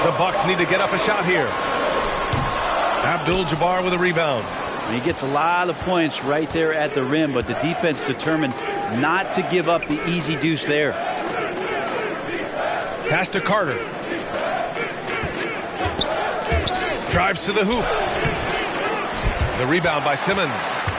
The Bucks need to get up a shot here. Abdul-Jabbar with a rebound. He gets a lot of points right there at the rim, but the defense determined not to give up the easy deuce there. Pass to Carter. Drives to the hoop. The rebound by Simmons.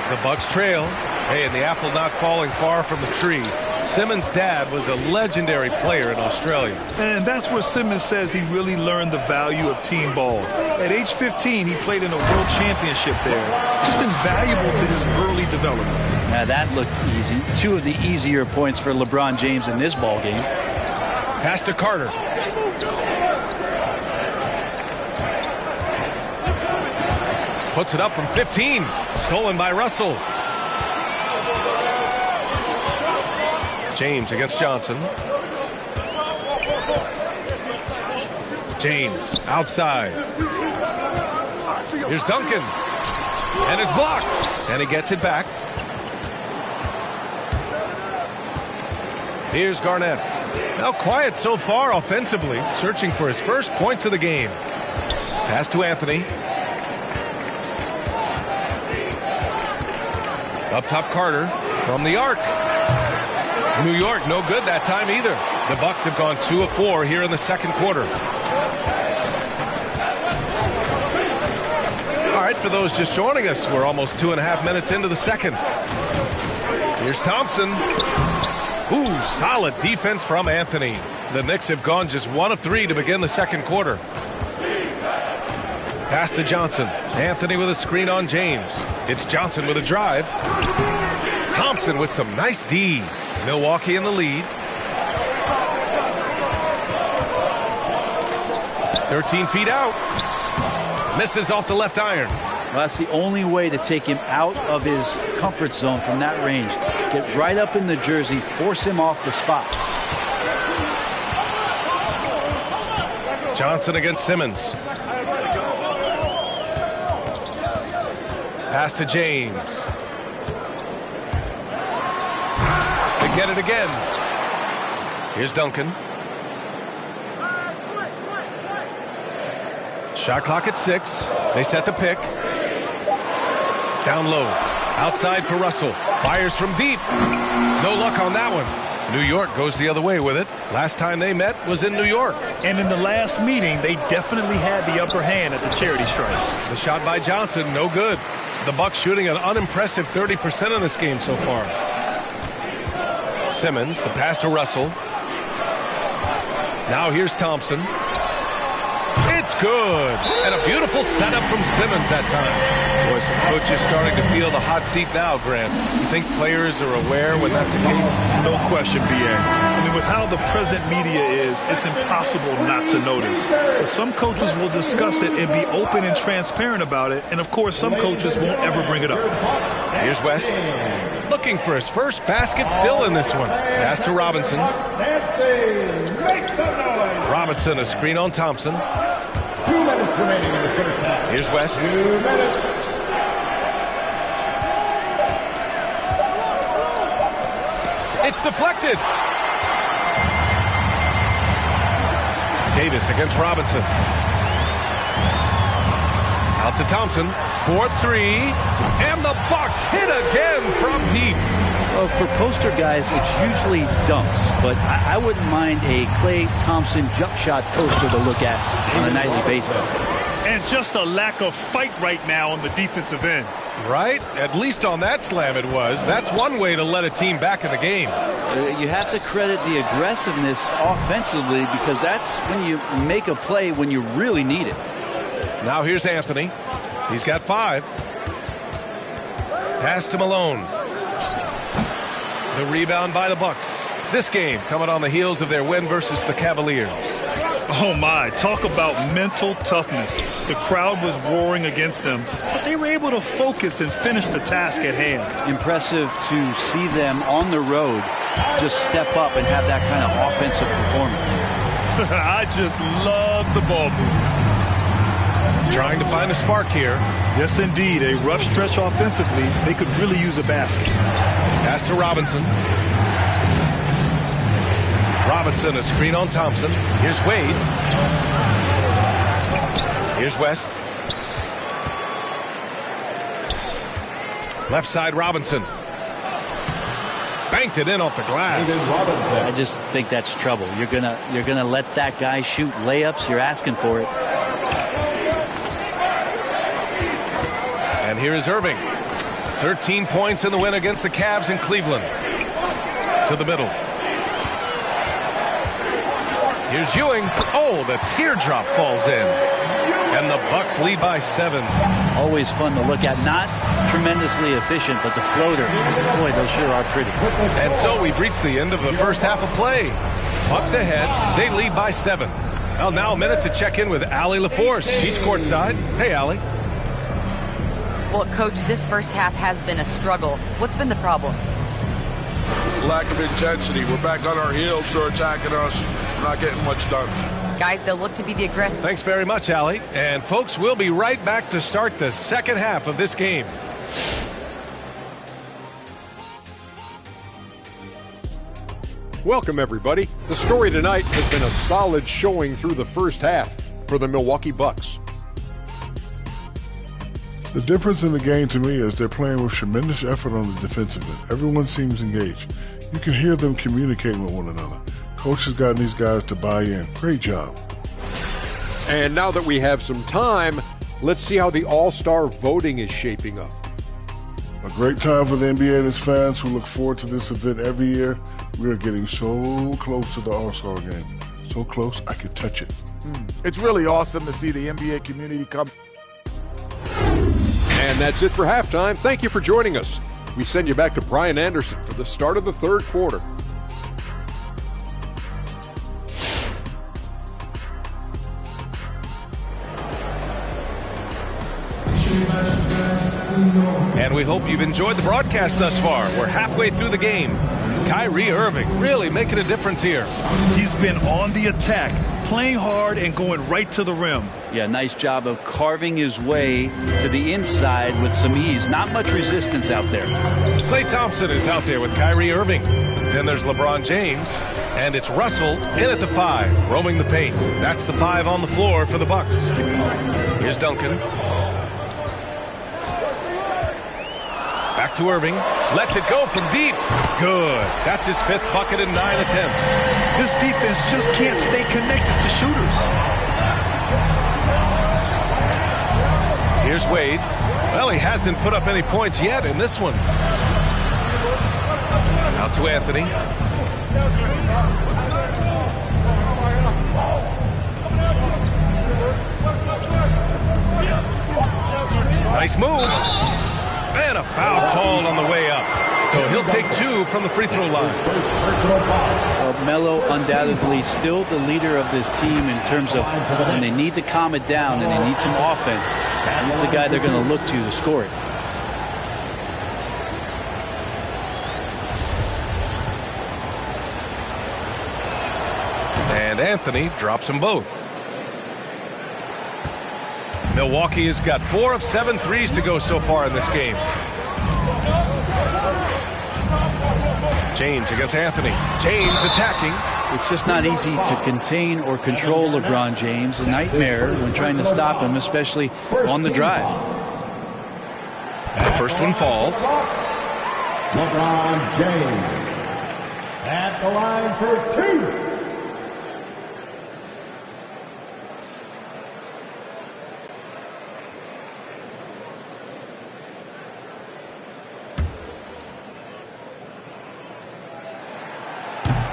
The Bucks trail. Hey, and the apple not falling far from the tree. Simmons' dad was a legendary player in Australia. And that's where Simmons says he really learned the value of team ball. At age 15, he played in a world championship there. Just invaluable to his early development. Now that looked easy. 2 of the easier points for LeBron James in this ball game. Pass to Carter. Puts it up from 15. Stolen by Russell. James against Johnson. James outside. Here's Duncan. And it's blocked. And he gets it back. Here's Garnett. Now quiet so far offensively. Searching for his first points of the game. Pass to Anthony. Up top Carter from the arc. New York no good that time either. The Bucks have gone 2 of 4 here in the second quarter. All right, for those just joining us, we're almost 2.5 minutes into the second. Here's Thompson. Ooh, solid defense from Anthony. The Knicks have gone just 1 of 3 to begin the second quarter. Pass to Johnson. Anthony with a screen on James. It's Johnson with a drive. Thompson with some nice D. Milwaukee in the lead. 13 feet out. Misses off the left iron. Well, that's the only way to take him out of his comfort zone from that range. Get right up in the jersey, force him off the spot. Johnson against Simmons. Pass to James. They get it again. Here's Duncan. Shot clock at 6. They set the pick. Down low. Outside for Russell. Fires from deep. No luck on that one. New York goes the other way with it. Last time they met was in New York. And in the last meeting, they definitely had the upper hand at the charity stripe. The shot by Johnson, no good. The Bucks shooting an unimpressive 30% in this game so far. Simmons, the pass to Russell. Now here's Thompson. It's good. And a beautiful setup from Simmons that time. Boy, some coaches starting to feel the hot seat now, Grant. You think players are aware when that's the case? No question, B.A. I mean, with how the present media is, it's impossible not to notice. But some coaches will discuss it and be open and transparent about it. And, of course, some coaches won't ever bring it up. Here's West. Looking for his first basket still in this one. Pass to Robinson. Robinson, a screen on Thompson. 2 minutes remaining in the first half. Here's West. 2 minutes. It's deflected. Davis against Robinson. Out to Thompson. 4-3. And the Bucks hit again from deep. Well, for poster guys, it's usually dunks, but I wouldn't mind a Klay Thompson jump shot poster to look at on a nightly basis. And just a lack of fight right now on the defensive end. Right? At least on that slam it was. That's one way to let a team back in the game. You have to credit the aggressiveness offensively because that's when you make a play when you really need it. Now here's Anthony. He's got 5. Pass to Malone. The rebound by the Bucks. This game coming on the heels of their win versus the Cavaliers. Oh my, talk about mental toughness. The crowd was roaring against them, but they were able to focus and finish the task at hand. Impressive to see them on the road just step up and have that kind of offensive performance. I just love the ball movement. Trying to find a spark here. Yes, indeed. A rough stretch offensively. They could really use a basket. Pass to Robinson. Robinson, a screen on Thompson. Here's Wade. Here's West. Left side, Robinson. Banked it in off the glass. I just think that's trouble. You're gonna let that guy shoot layups. You're asking for it. And here is Irving. 13 points in the win against the Cavs in Cleveland. To the middle. Here's Ewing. Oh, the teardrop falls in. And the Bucks lead by 7. Always fun to look at. Not tremendously efficient, but the floater. Boy, those sure are pretty. And so we've reached the end of the first half of play. Bucks ahead. They lead by 7. Well, now a minute to check in with Allie LaForce. She's courtside. Hey, Allie. Well, Coach, this first half has been a struggle. What's been the problem? Lack of intensity. We're back on our heels. They're attacking us. We're not getting much done. Guys, they'll look to be the aggressive. Thanks very much, Allie. And, folks, we'll be right back to start the second half of this game. Welcome, everybody. The story tonight has been a solid showing through the first half for the Milwaukee Bucks. The difference in the game to me is they're playing with tremendous effort on the defensive end. Everyone seems engaged. You can hear them communicating with one another. Coach has gotten these guys to buy in. Great job. And now that we have some time, let's see how the All-Star voting is shaping up. A great time for the NBA and its fans who look forward to this event every year. We are getting so close to the All-Star game. So close, I could touch it. It's really awesome to see the NBA community come. And that's it for halftime. Thank you for joining us. We send you back to Brian Anderson for the start of the third quarter. And we hope you've enjoyed the broadcast thus far. We're halfway through the game. Kyrie Irving really making a difference here. He's been on the attack, playing hard and going right to the rim. Yeah, nice job of carving his way to the inside with some ease. Not much resistance out there. Klay Thompson is out there with Kyrie Irving. Then there's LeBron James. And it's Russell in at the 5, roaming the paint. That's the 5 on the floor for the Bucks. Here's Duncan. Back to Irving. Lets it go from deep. Good. That's his 5th bucket in 9 attempts. This defense just can't stay connected to shooters. Here's Wade. Well, he hasn't put up any points yet in this one. Out to Anthony. Nice move. And a foul called on the way up. So he'll take 2 from the free throw line. Melo undoubtedly still the leader of this team in terms of when they need to calm it down and they need some offense. He's the guy they're going to look to score it. And Anthony drops them both. Milwaukee has got 4 of 7 threes to go so far in this game. James against Anthony. James attacking. It's just not easy to contain or control LeBron James. A nightmare when trying to stop him, especially on the drive. The first one falls. LeBron James at the line for 2.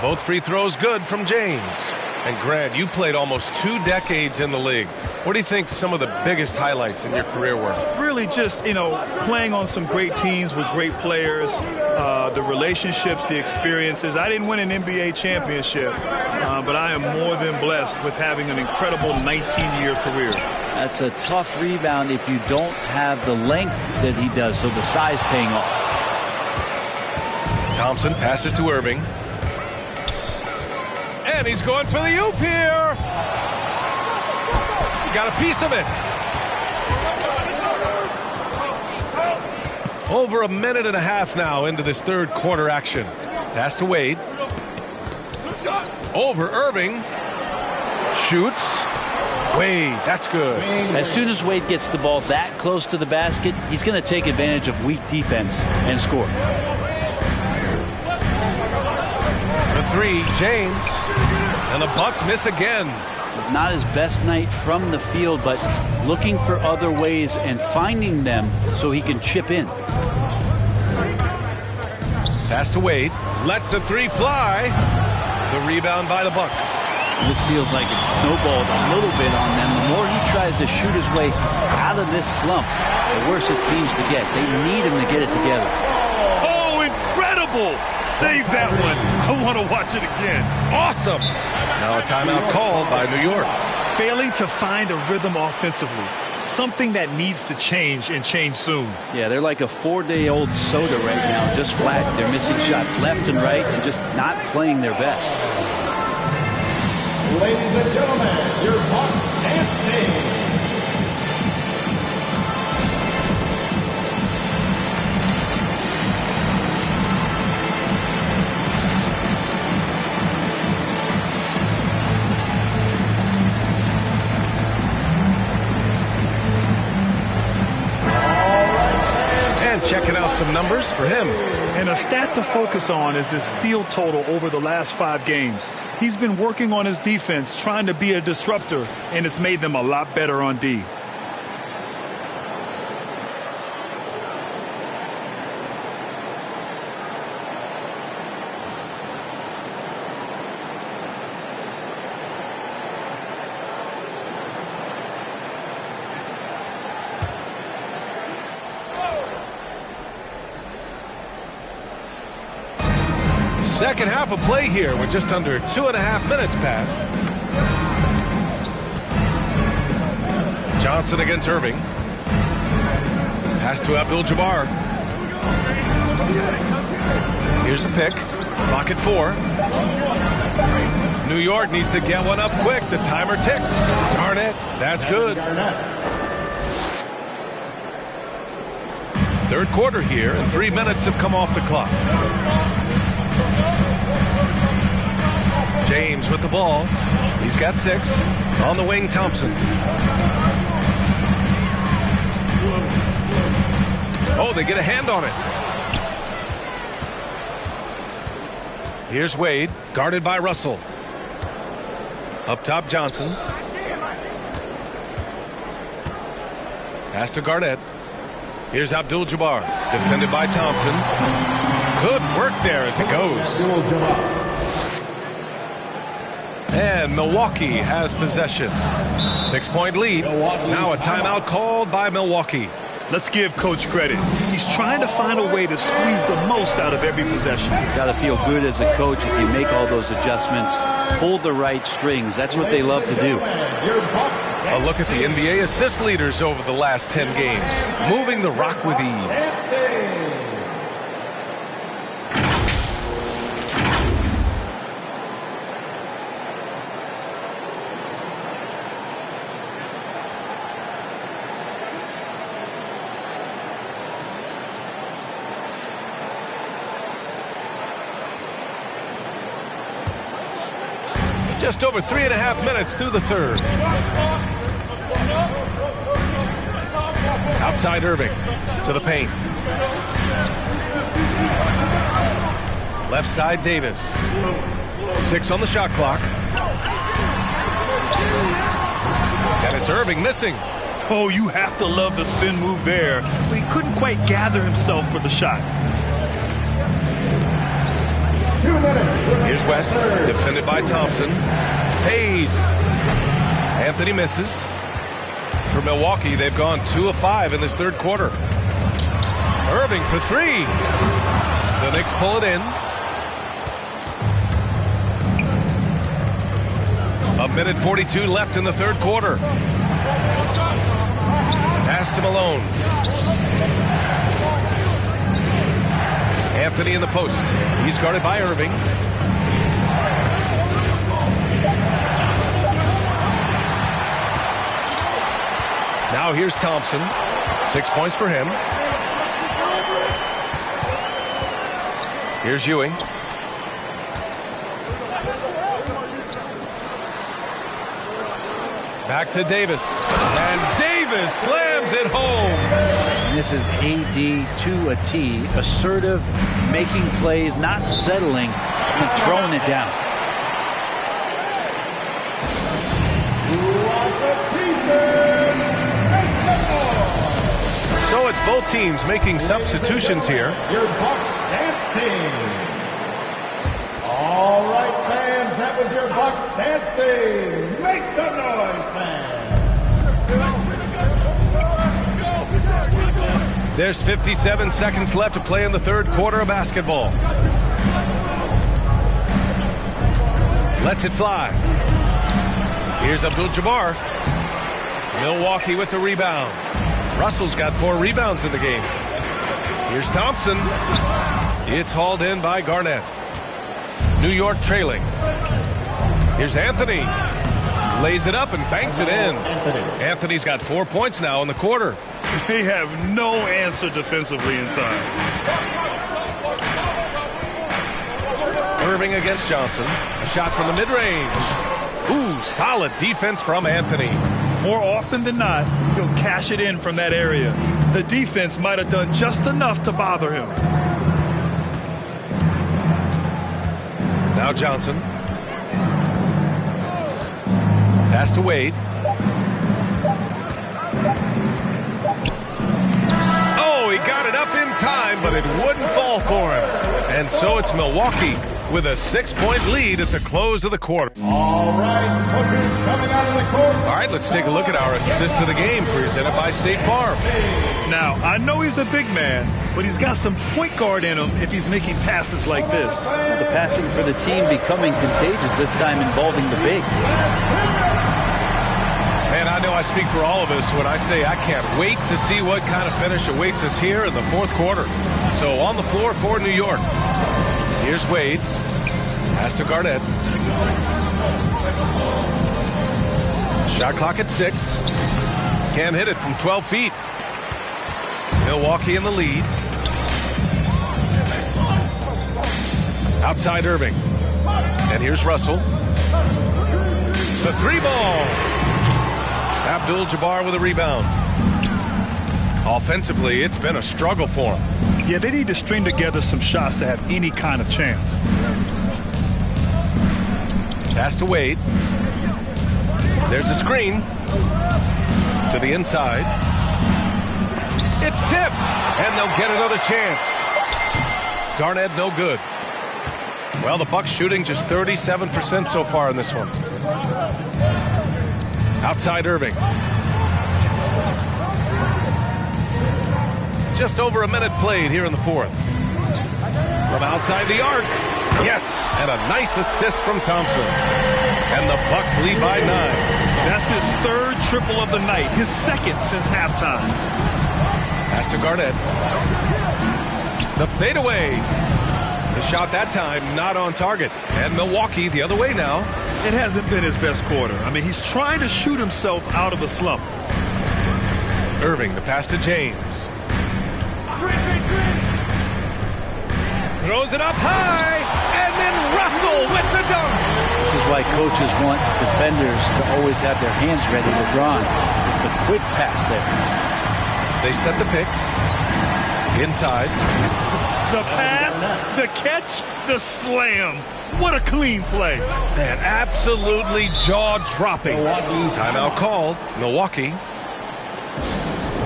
Both free throws good from James. And Grant, you played almost 2 decades in the league. What do you think some of the biggest highlights in your career were? Really just, playing on some great teams with great players, the relationships, the experiences. I didn't win an NBA championship, but I am more than blessed with having an incredible 19-year career. That's a tough rebound if you don't have the length that he does, so the size paying off. Thompson passes to Irving. And he's going for the oop here. He got a piece of it. Over 1.5 minutes now into this 3rd quarter action. Pass to Wade. Over Irving. Shoots. Wade, that's good. As soon as Wade gets the ball that close to the basket, he's going to take advantage of weak defense and score. The 3, James. And the Bucks miss again. It's not his best night from the field, but looking for other ways and finding them so he can chip in. Pass to Wade. Lets the 3 fly. The rebound by the Bucks. This feels like it's snowballed a little bit on them. The more he tries to shoot his way out of this slump, the worse it seems to get. They need him to get it together. Oh, incredible! Save that one. I want to watch it again. Awesome. Now a timeout called by New York. Failing to find a rhythm offensively. Something that needs to change and change soon. Yeah, they're like a 4-day-old soda right now. Just flat. They're missing shots left and right and just not playing their best. Ladies and gentlemen, your Bucks dancing. Checking out some numbers for him. And a stat to focus on is his steal total over the last 5 games. He's been working on his defense, trying to be a disruptor, and it's made them a lot better on D. Second half of play here with just under 2.5 minutes passed. Johnson against Irving. Pass to Abdul-Jabbar. Here's the pick. Clock at 4. New York needs to get one up quick. The timer ticks. Garnett. That's good. Third quarter here, and 3 minutes have come off the clock. James with the ball. He's got 6. On the wing, Thompson. Oh, they get a hand on it. Here's Wade, guarded by Russell. Up top, Johnson. Pass to Garnett. Here's Abdul-Jabbar, defended by Thompson. Good work there as it goes. And Milwaukee has possession. 6-point lead. Now a timeout called by Milwaukee. Let's give Coach credit. He's trying to find a way to squeeze the most out of every possession. Got to feel good as a coach if you make all those adjustments, pull the right strings. That's what they love to do. A look at the NBA assist leaders over the last 10 games, moving the rock with ease. Just over 3.5 minutes through the third. Outside Irving to the paint. Left side Davis. 6 on the shot clock. And it's Irving missing. Oh, you have to love the spin move there, but he couldn't quite gather himself for the shot. Here's West, defended by Thompson. Fades. Anthony misses. For Milwaukee, they've gone 2 of 5 in this third quarter. Irving for 3. The Knicks pull it in. 1:42 left in the third quarter. Pass to Malone. Anthony in the post. He's guarded by Irving. Now here's Thompson. 6 points for him. Here's Ewing. Back to Davis. And Davis slams it home. And this is AD to a T. Assertive, making plays, not settling, and throwing it down. So it's both teams making substitutions here. Your Bucks dance team. All right, fans, that was your Bucks dance team. Make some noise, fans. There's 57 seconds left to play in the third quarter of basketball. Lets it fly. Here's Abdul-Jabbar. Milwaukee with the rebound. Russell's got 4 rebounds in the game. Here's Thompson. It's hauled in by Garnett. New York trailing. Here's Anthony. Lays it up and banks it in. Anthony's got 4 points now in the quarter. They have no answer defensively inside. Irving against Johnson. A shot from the mid-range. Ooh, solid defense from Anthony. More often than not, he'll cash it in from that area. The defense might have done just enough to bother him. Now Johnson. Pass to Wade. Oh, he got it up in time, but it wouldn't fall for him. And so it's Milwaukee with a 6-point lead at the close of the quarter. All right, Booker's coming out of the court. All right, let's take a look at our assist of the game presented by State Farm. Now, I know he's a big man, but he's got some point guard in him if he's making passes like this. The passing for the team becoming contagious, this time involving the big. Man, I know I speak for all of us when I say I can't wait to see what kind of finish awaits us here in the fourth quarter. So on the floor for New York. Here's Wade. Pass to Garnett. Shot clock at 6. Can't hit it from 12 feet. Milwaukee in the lead. Outside Irving. And here's Russell. The 3-ball. Abdul-Jabbar with a rebound. Offensively, it's been a struggle for him. Yeah, they need to string together some shots to have any kind of chance. Pass to Wade. There's a screen. To the inside. It's tipped. And they'll get another chance. Garnett no good. Well, the Bucks shooting just 37% so far in this one. Outside Irving. Just over a minute played here in the fourth. From outside the arc. Yes, and a nice assist from Thompson. And the Bucks lead by 9. That's his third triple of the night, his second since halftime. Pass to Garnett. The fadeaway. The shot that time not on target. And Milwaukee the other way now. It hasn't been his best quarter. I mean, he's trying to shoot himself out of a slump. Irving, the pass to James. Throws it up high, and then Russell with the dunk. This is why coaches want defenders to always have their hands ready. LeBron with the quick pass there. They set the pick. Inside. The pass, the catch, the slam. What a clean play. Man, absolutely jaw-dropping. Timeout called. Milwaukee.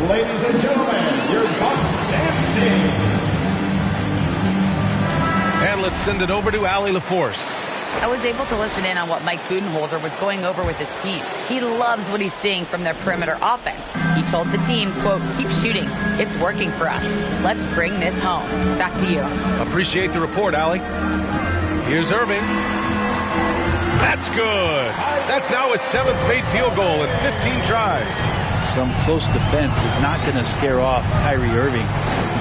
Ladies and gentlemen, your Bucks stand. And let's send it over to Allie LaForce. I was able to listen in on what Mike Budenholzer was going over with his team. He loves what he's seeing from their perimeter offense. He told the team, quote, keep shooting. It's working for us. Let's bring this home. Back to you. Appreciate the report, Allie. Here's Irving. That's good. That's now his 7th made field goal in 15 tries. Some close defense is not going to scare off Kyrie Irving.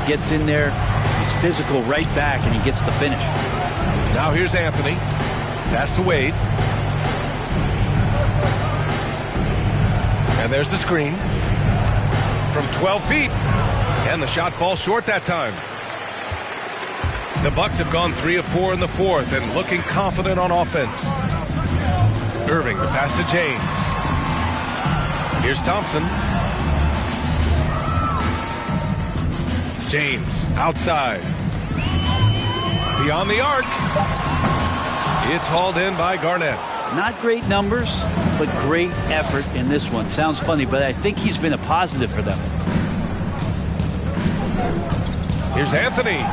He gets in there, he's physical right back, and he gets the finish. Now here's Anthony. Pass to Wade. And there's the screen. From 12 feet. And the shot falls short that time. The Bucks have gone 3 of 4 in the fourth and looking confident on offense. Irving, the pass to James. Here's Thompson. James, outside. Beyond the arc. It's hauled in by Garnett. Not great numbers, but great effort in this one. Sounds funny, but I think he's been a positive for them. Here's Anthony.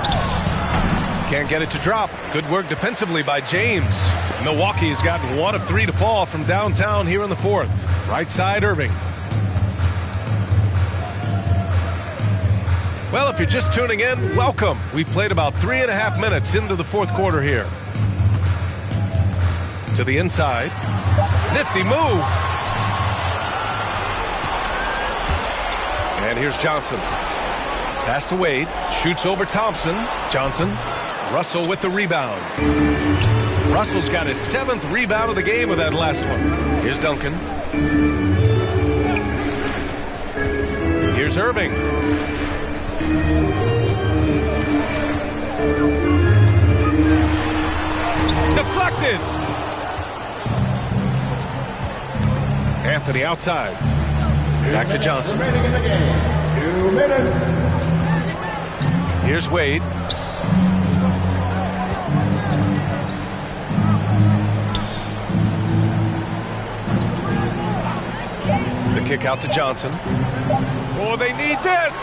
Can't get it to drop. Good work defensively by James. Milwaukee has gotten 1 of 3 to fall from downtown here in the fourth. Right side, Irving. Well, if you're just tuning in, welcome. We've played about 3.5 minutes into the fourth quarter here. To the inside. Nifty move. And here's Johnson. Pass to Wade. Shoots over Thompson. Johnson. Russell with the rebound. Russell's got his 7th rebound of the game with that last one. Here's Duncan. Here's Irving. Deflected. Anthony outside. Back to Johnson. 2 minutes. Here's Wade. The kick out to Johnson. Oh, they need this!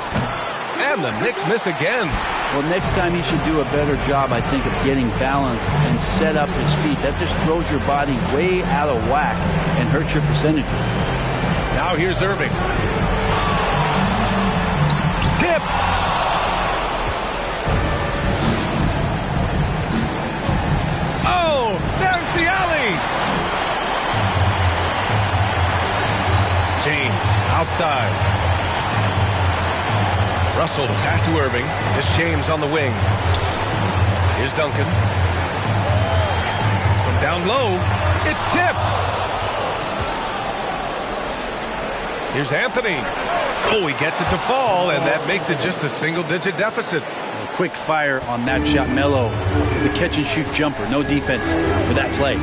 And the Knicks miss again. Well, next time he should do a better job, I think, of getting balanced and set up his feet. That just throws your body way out of whack and hurts your percentages. Now here's Irving. Tipped. Oh, there's the alley. James outside. Russell to pass to Irving. It's James on the wing. Here's Duncan. From down low, it's tipped. Here's Anthony. Oh, he gets it to fall, and that makes it just a single-digit deficit. A quick fire on that shot. Melo with the catch-and-shoot jumper. No defense for that play.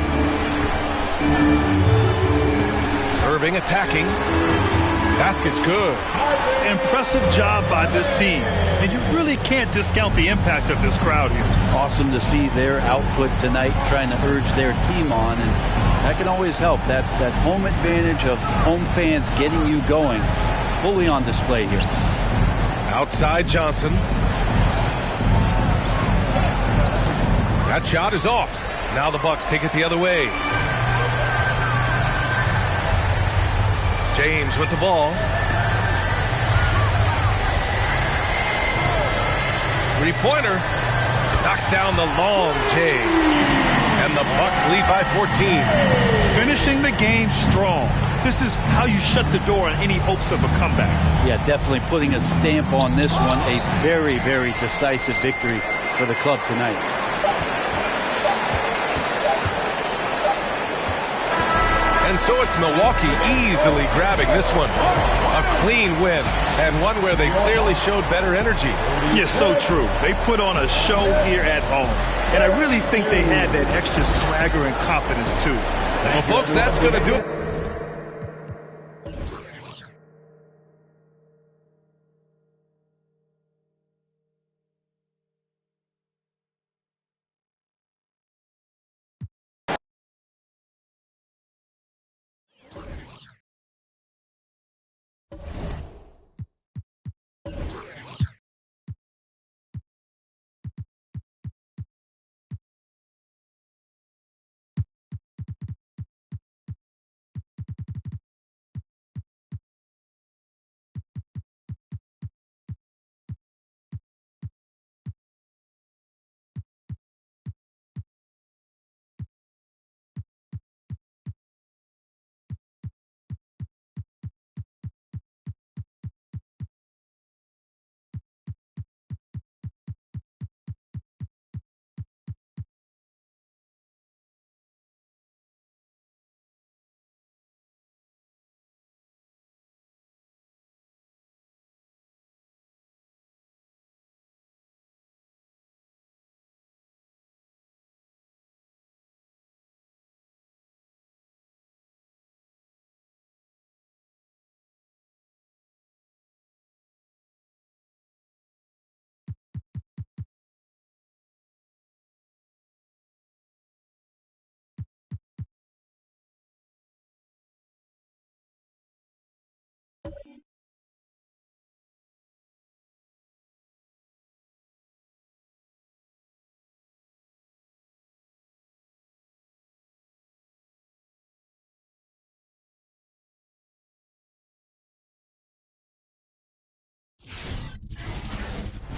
Irving attacking. Basket's good. Impressive job by this team. and you really can't discount the impact of this crowd here. Awesome to see their output tonight, trying to urge their team on, and that can always help. That home advantage of home fans getting you going, fully on display here. Outside Johnson. That shot is off. Now the Bucks take it the other way. James with the ball. Three-pointer. Knocks down the long J. And the Bucks lead by 14. Finishing the game strong. This is how you shut the door on any hopes of a comeback. Yeah, definitely putting a stamp on this one. A very, very decisive victory for the club tonight. And so it's Milwaukee easily grabbing this one. A clean win, and one where they clearly showed better energy. Yes, so true. They put on a show here at home. And I really think they had that extra swagger and confidence, too. Well, folks, that's going to do it.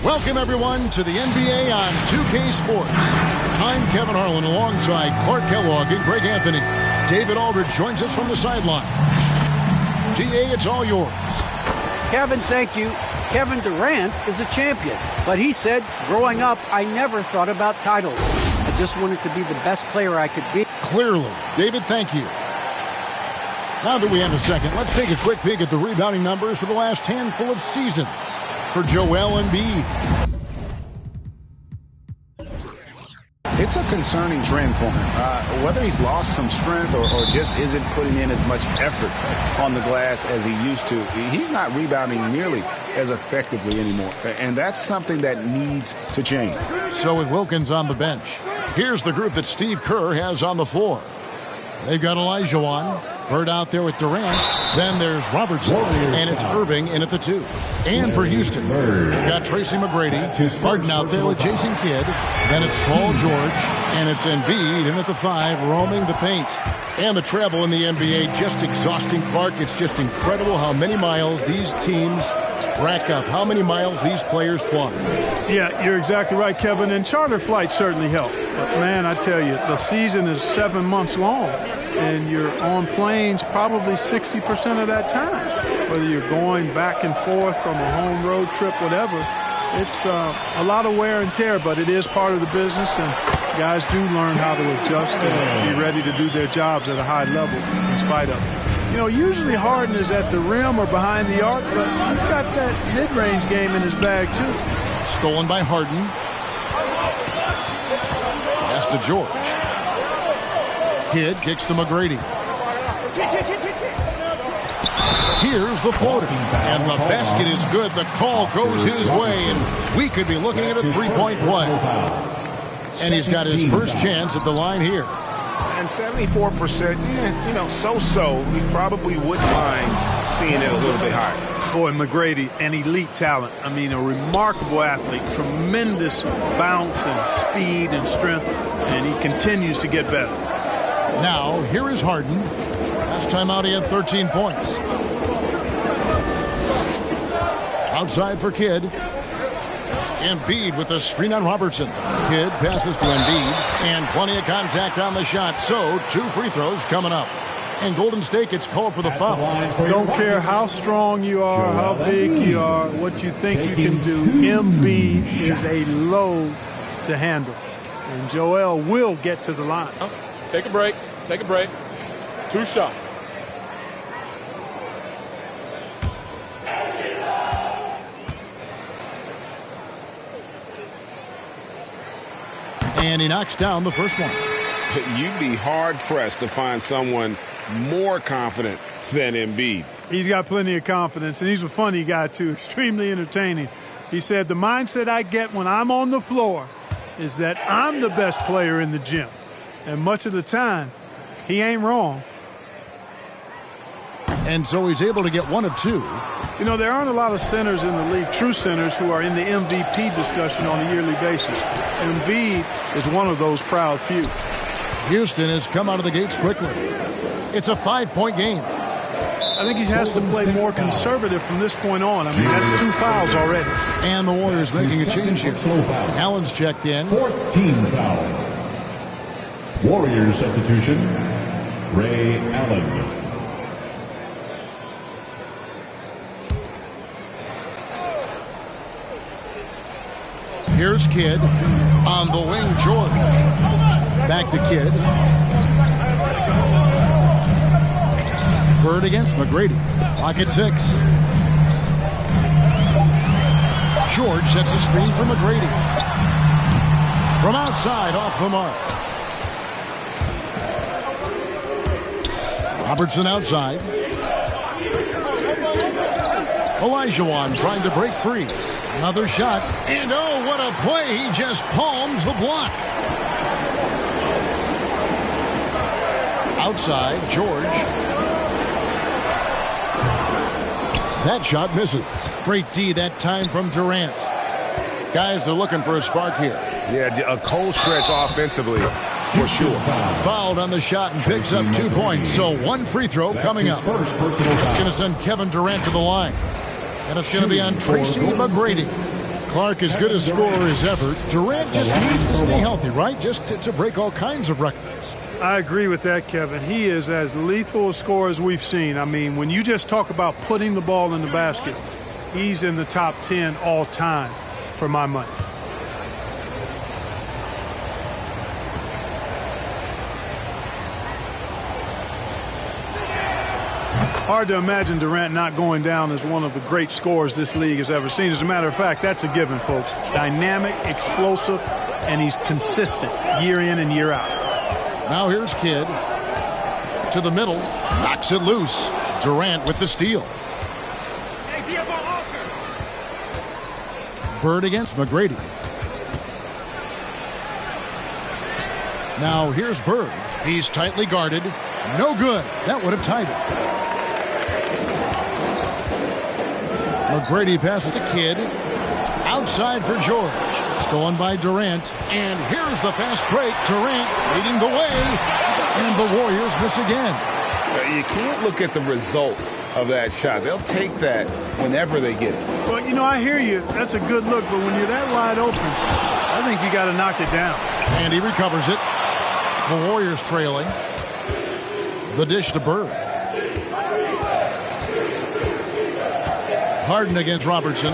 Welcome, everyone, to the NBA on 2K Sports. I'm Kevin Harlan alongside Clark Kellogg and Greg Anthony. David Aldridge joins us from the sideline. GA, it's all yours. Kevin, thank you. Kevin Durant is a champion, but he said, growing up, I never thought about titles. I just wanted to be the best player I could be. Clearly. David, thank you. Now that we have a second, let's take a quick peek at the rebounding numbers for the last handful of seasons for Joel Embiid. It's a concerning trend for him. Whether he's lost some strength or just isn't putting in as much effort on the glass as he used to, he's not rebounding nearly as effectively anymore. And that's something that needs to change. So with Wilkins on the bench, here's the group that Steve Kerr has on the floor. They've got Elijah on, Bird out there with Durant. Then there's Robertson, and it's Irving in at the 2. And for Houston, they've got Tracy McGrady, Harden out there with Jason Kidd. Then it's Paul George, and it's Embiid in at the 5, roaming the paint. And the treble in the NBA, just exhausting, Clark. It's just incredible how many miles these teams rack up, how many miles these players fly. Yeah, you're exactly right, Kevin. And charter flights certainly help. But, man, I tell you, the season is 7 months long. And you're on planes probably 60% of that time. Whether you're going back and forth from a home road trip, whatever, it's a lot of wear and tear, but it is part of the business, and guys do learn how to adjust and be ready to do their jobs at a high level in spite of it. You know, usually Harden is at the rim or behind the arc, but he's got that mid-range game in his bag, too. Stolen by Harden. Pass to George. Kidd kicks to McGrady. Here's the floater. And the basket is good. The call goes his way, and we could be looking at a three-point play. And he's got his first chance at the line here. And 74%, so-so. He probably wouldn't mind seeing it a little bit higher. Boy, McGrady, an elite talent. I mean, a remarkable athlete. Tremendous bounce and speed and strength, and he continues to get better. Now, here is Harden. Last time out, he had 13 points. Outside for Kidd. Embiid with a screen on Robertson. Kidd passes to Embiid, and plenty of contact on the shot. So, 2 free throws coming up. And Golden State gets called for the foul. Don't care how strong you are, how big you are, what you think you can do. Embiid is a load to handle. And Joel will get to the line. Take a break. Take a break. 2 shots. And he knocks down the first one. You'd be hard-pressed to find someone more confident than Embiid. He's got plenty of confidence, and he's a funny guy, too, extremely entertaining. He said, the mindset I get when I'm on the floor is that I'm the best player in the gym. And much of the time, he ain't wrong. And so he's able to get 1 of 2. You know, there aren't a lot of centers in the league, true centers, who are in the MVP discussion on a yearly basis. Embiid is one of those proud few. Houston has come out of the gates quickly. It's a 5-point game. I think he has to play more conservative from this point on. I mean, that's 2 fouls already. And the Warriors making a change here. Allen's checked in. 4th team foul. Warriors substitution, Ray Allen. Here's Kidd. On the wing, George. Back to Kidd. Bird against McGrady. Clock at 6. George sets a screen for McGrady. From outside, off the mark. Robertson outside. Olajuwon trying to break free. Another shot. And oh, what a play. He just palms the block. Outside, George. That shot misses. Great D that time from Durant. Guys are looking for a spark here. Yeah, a cold stretch offensively, for sure. Fouled on the shot and picks up 2 points. So 1 free throw coming up. It's going to send Kevin Durant to the line. And it's going to be on Tracy McGrady. Clark as good a scorer as ever. Durant just needs to stay healthy, right? Just to break all kinds of records. I agree with that, Kevin. He is as lethal a scorer as we've seen. I mean, when you just talk about putting the ball in the basket, he's in the top 10 all time for my money. Hard to imagine Durant not going down as one of the great scorers this league has ever seen. As a matter of fact, that's a given, folks. Dynamic, explosive, and he's consistent year in and year out. Now here's Kidd. To the middle. Knocks it loose. Durant with the steal. Bird against McGrady. Now here's Bird. He's tightly guarded. No good. That would have tied it. McGrady passes to Kidd. Outside for George. Stolen by Durant. And here's the fast break. Durant leading the way. And the Warriors miss again. You can't look at the result of that shot. They'll take that whenever they get it. Well, you know, I hear you. That's a good look. But when you're that wide open, I think you got to knock it down. And he recovers it. The Warriors trailing. The dish to Bird. Harden against Robertson.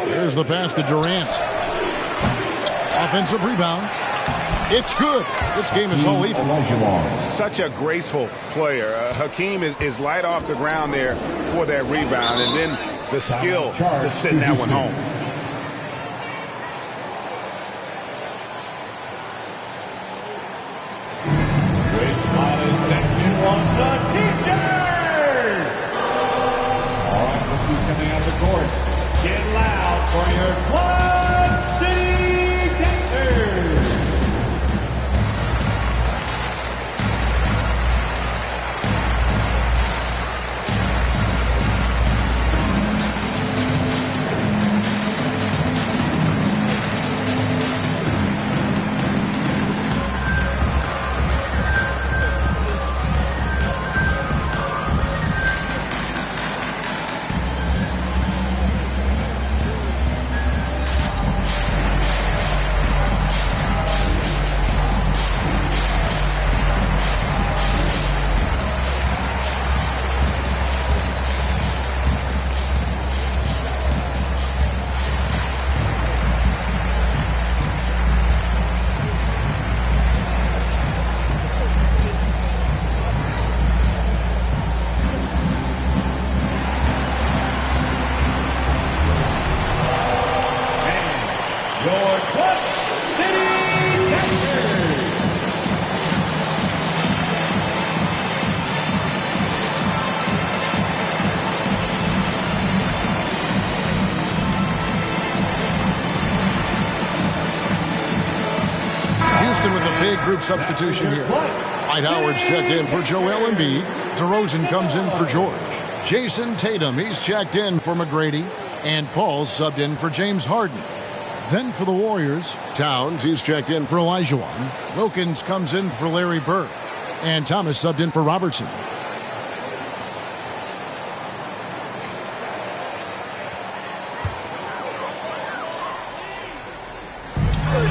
Here's the pass to Durant. Offensive rebound. It's good. This game is all even. Such a graceful player. Hakeem is light off the ground there for that rebound, and then the skill to send that one home. Houston with a big group substitution here. Dwight Howard's checked in for Joel Embiid. DeRozan comes in for George. Jason Tatum, he's checked in for McGrady. And Paul's subbed in for James Harden. Then for the Warriors, Towns, he's checked in for Olajuwon. Wilkins comes in for Larry Bird. And Thomas subbed in for Robertson.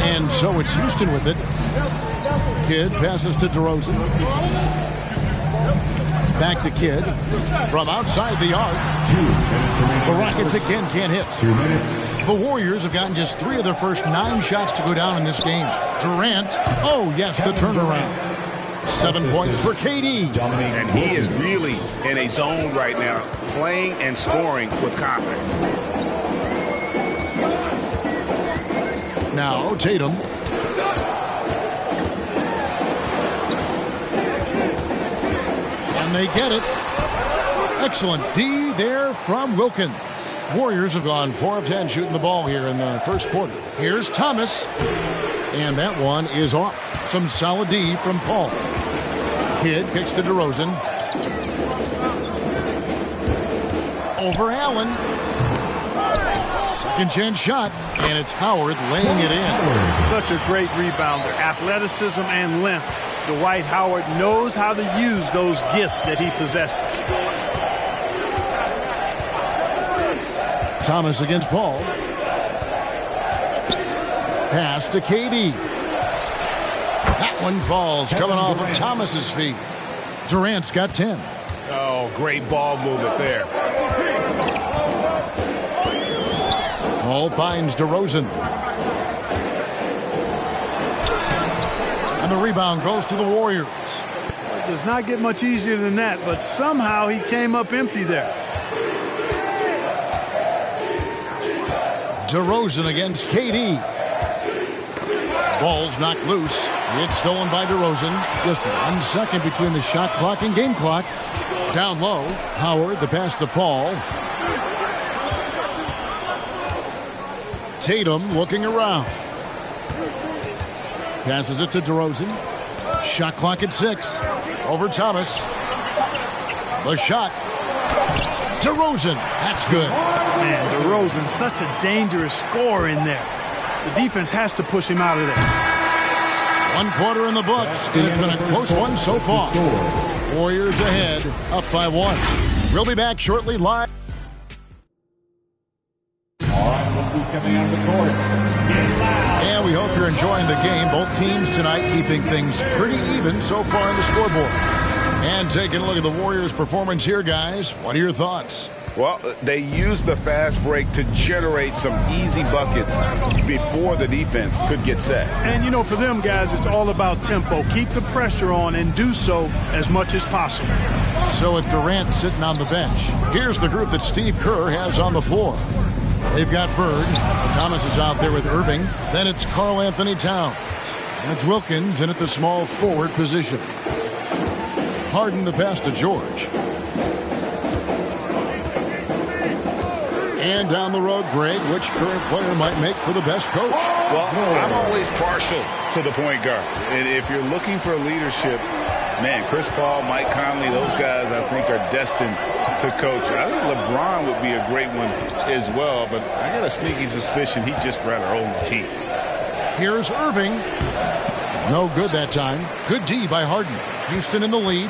And so it's Houston with it. Kidd passes to DeRozan. Back to Kidd. From outside the arc. The Rockets again can't hit. 2 minutes. The Warriors have gotten just 3 of their first 9 shots to go down in this game. Durant. Oh, yes, the turnaround. 7 points for KD. And he is really in a zone right now, playing and scoring with confidence. Now Tatum. And they get it. Excellent D there from Wilkins. Warriors have gone 4 of 10 shooting the ball here in the first quarter. Here's Thomas. And that one is off. Some solid D from Paul. Kidd kicks to DeRozan. Over Allen. Second chance shot. And it's Howard laying it in. Such a great rebounder. Athleticism and length. Dwight Howard knows how to use those gifts that he possesses. Thomas against Paul. Pass to KD. That one falls, coming off of Thomas's feet. Durant's got 10. Oh, great ball movement there. Paul finds DeRozan. And the rebound goes to the Warriors. It does not get much easier than that, but somehow he came up empty there. DeRozan against KD. Ball's knocked loose. It's stolen by DeRozan. Just 1 second between the shot clock and game clock. Down low, Howard, the pass to Paul. Tatum looking around. Passes it to DeRozan. Shot clock at 6. Over Thomas. The shot. DeRozan. That's good. Man, DeRozan, such a dangerous scorer in there. The defense has to push him out of there. 1 quarter in the books, and it's been a close one so far. Warriors ahead, up by 1. We'll be back shortly live. And we hope you're enjoying the game. Both teams tonight keeping things pretty even so far on the scoreboard. And taking a look at the Warriors' performance here, guys. What are your thoughts? Well, they used the fast break to generate some easy buckets before the defense could get set. And, you know, for them guys, it's all about tempo. Keep the pressure on and do so as much as possible. So with Durant sitting on the bench, here's the group that Steve Kerr has on the floor. They've got Bird. Thomas is out there with Irving. Then it's Karl Anthony Towns. And it's Wilkins in at the small forward position. Harden the pass to George. And down the road, Greg, which current player might make for the best coach? Well, I'm always partial to the point guard. And if you're looking for leadership, man, Chris Paul, Mike Conley, those guys I think are destined to coach. I think LeBron would be a great one as well, but I got a sneaky suspicion he'd just rather own the team. Here's Irving. No good that time. Good D by Harden. Houston in the lead.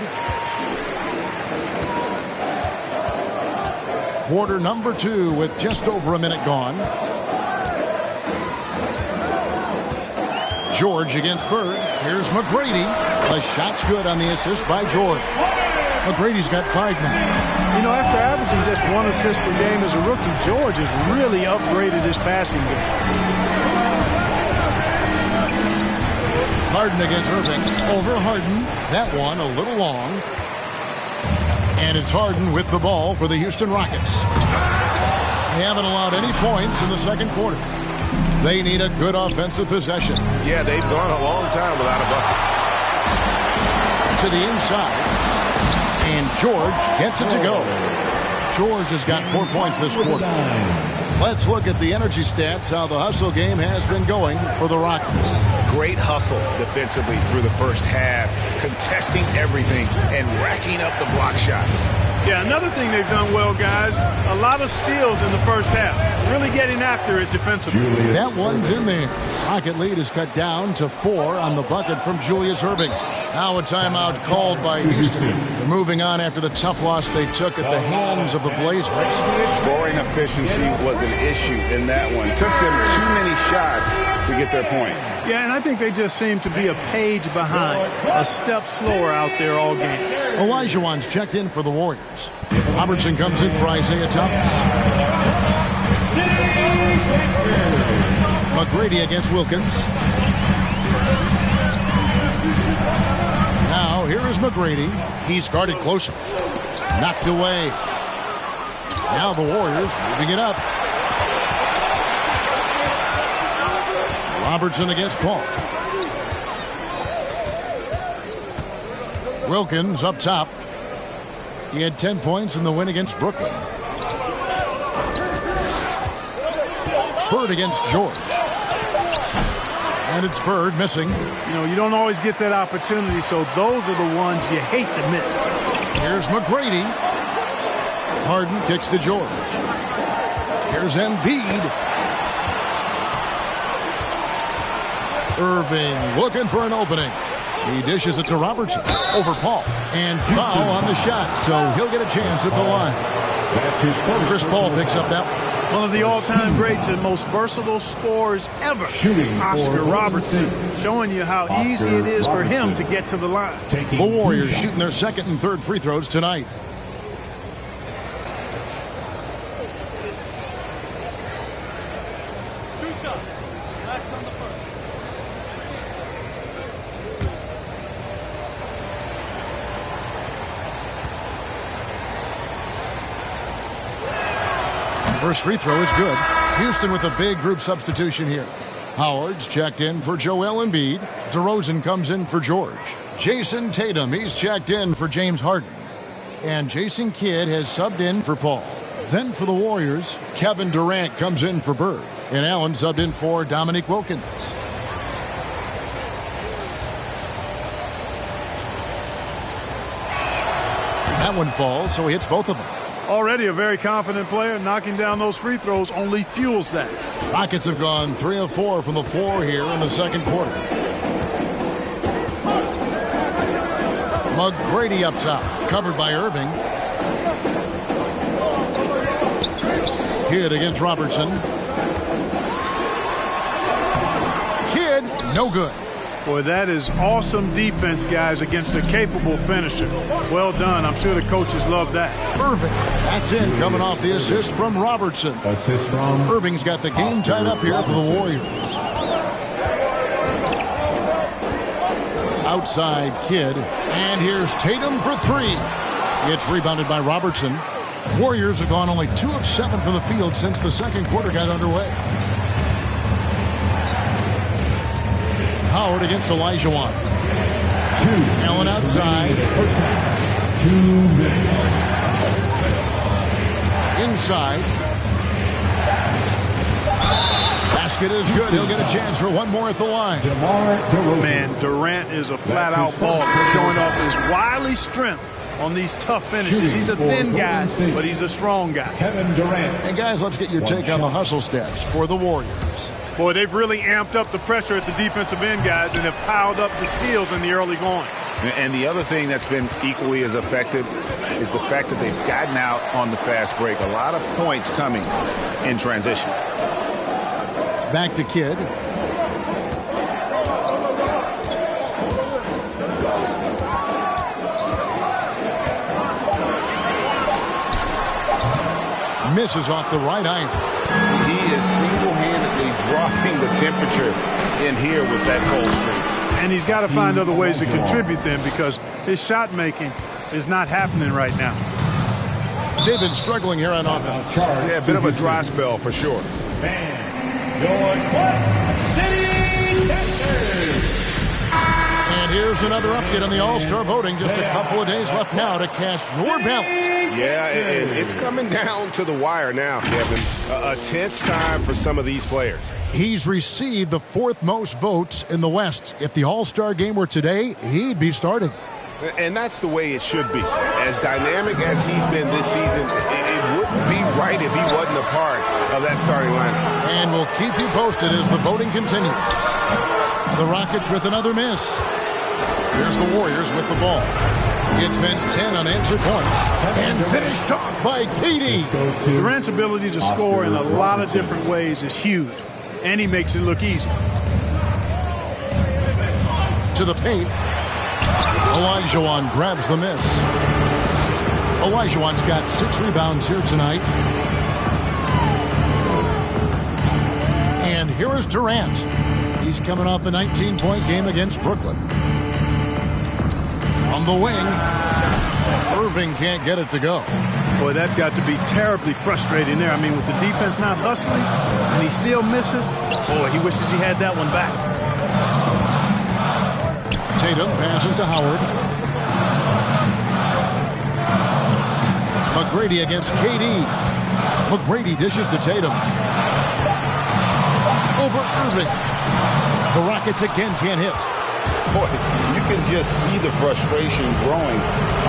Quarter number 2 with just over a minute gone. George against Bird. Here's McGrady. The shot's good on the assist by George. McGrady's got 5 now. You know, after averaging just 1 assist per game as a rookie, George has really upgraded his passing game. Harden against Irving. Over Harden. That one a little long. And it's Harden with the ball for the Houston Rockets. They haven't allowed any points in the second quarter. They need a good offensive possession. Yeah, they've gone a long time without a bucket. To the inside. And George gets it to go. George has got 4 points this quarter. Let's look at the energy stats, how the hustle game has been going for the Rockets. great hustle defensively through the first half, contesting everything and racking up the block shots. Yeah, another thing they've done well, guys, a lot of steals in the first half. Really getting after it defensively. That one's in there. Rocket lead is cut down to 4 on the bucket from Julius Erving. Now a timeout called by Houston. They're moving on after the tough loss they took at the hands of the Blazers. Scoring efficiency was an issue in that one. Took them too many shots to get their points. Yeah, and I think they just seem to be a page behind, a step slower out there all game. Olajuwon's checked in for the Warriors. Robertson comes in for Isaiah Thomas. McGrady against Wilkins. Now here is McGrady. He's guarded closer. Knocked away. Now the Warriors moving it up. Robertson against Paul. Wilkins up top. He had 10 points in the win against Brooklyn. Bird against George. And it's Bird missing. You know, you don't always get that opportunity, so those are the ones you hate to miss. Here's McGrady. Harden kicks to George. Here's Embiid. Irving looking for an opening. He dishes it to Robertson. Over Paul. And foul on the shot, so he'll get a chance at the line. That's his first. Chris Paul picks up that one. One of the all-time greats and most versatile scorers ever, Oscar Robertson, showing you how easy it is for him to get to the line. The Warriors shooting their second and third free throws tonight. First free throw is good. Houston with a big group substitution here. Howard's checked in for Joel Embiid. DeRozan comes in for George. Jason Tatum, he's checked in for James Harden. And Jason Kidd has subbed in for Paul. Then for the Warriors, Kevin Durant comes in for Bird. And Allen subbed in for Dominique Wilkins. That one falls, so he hits both of them. Already a very confident player. Knocking down those free throws only fuels that. Rockets have gone 3 of 4 from the floor here in the second quarter. McGrady up top, covered by Irving. Kidd against Robertson. Kidd, no good. Boy, that is awesome defense, guys, against a capable finisher. Well done. I'm sure the coaches love that. Irving, that's in, coming off the assist from Robertson. Assist from Irving's got the game tied up here for the Warriors. Outside Kidd, and here's Tatum for 3. It's rebounded by Robertson. Warriors have gone only 2 of 7 from the field since the second quarter got underway. Howard against Olajuwon. 2. Allen outside. First half. 2 minutes. Inside. Basket is good. He'll get a chance for one more at the line. Man, Durant is a flat-out baller, showing off his wily strength on these tough finishes. He's a thin guy, but he's a strong guy. Kevin Durant. And guys, let's get your take on the hustle stats for the Warriors. Boy, they've really amped up the pressure at the defensive end, guys, and have piled up the steals in the early going. And the other thing that's been equally as effective is the fact that they've gotten out on the fast break. A lot of points coming in transition. Back to Kidd. Misses off the right eye. He is single-handedly dropping the temperature in here with that cold streak. And he's got to find other ways to contribute then, because his shot making is not happening right now. They've been struggling here on offense. Yeah, a bit of a dry spell for sure. Your City Captain. And Here's another update on the All-Star voting. Just a couple of days left now to cast your ballot. Yeah, and it's coming down to the wire now, Kevin. A tense time for some of these players. He's received the 4th most votes in the West. If the All-Star game were today, he'd be starting. And that's the way it should be. As dynamic as he's been this season, it wouldn't be right if he wasn't a part of that starting lineup. And we'll keep you posted as the voting continues. The Rockets with another miss. Here's the Warriors with the ball. It's been 10 unanswered points and finished off by KD. Durant's ability to score in a lot of different ways is huge, and he makes it look easy. To the paint. Olajuwon grabs the miss. Olajuwon's got 6 rebounds here tonight. And here is Durant. He's coming off a 19-point game against Brooklyn. From the wing, Irving can't get it to go. Boy, that's got to be terribly frustrating there. I mean, with the defense not hustling, and he still misses, boy, he wishes he had that one back. Tatum passes to Howard. McGrady against KD. McGrady dishes to Tatum. Over Irving. The Rockets again can't hit. Boy, you can just see the frustration growing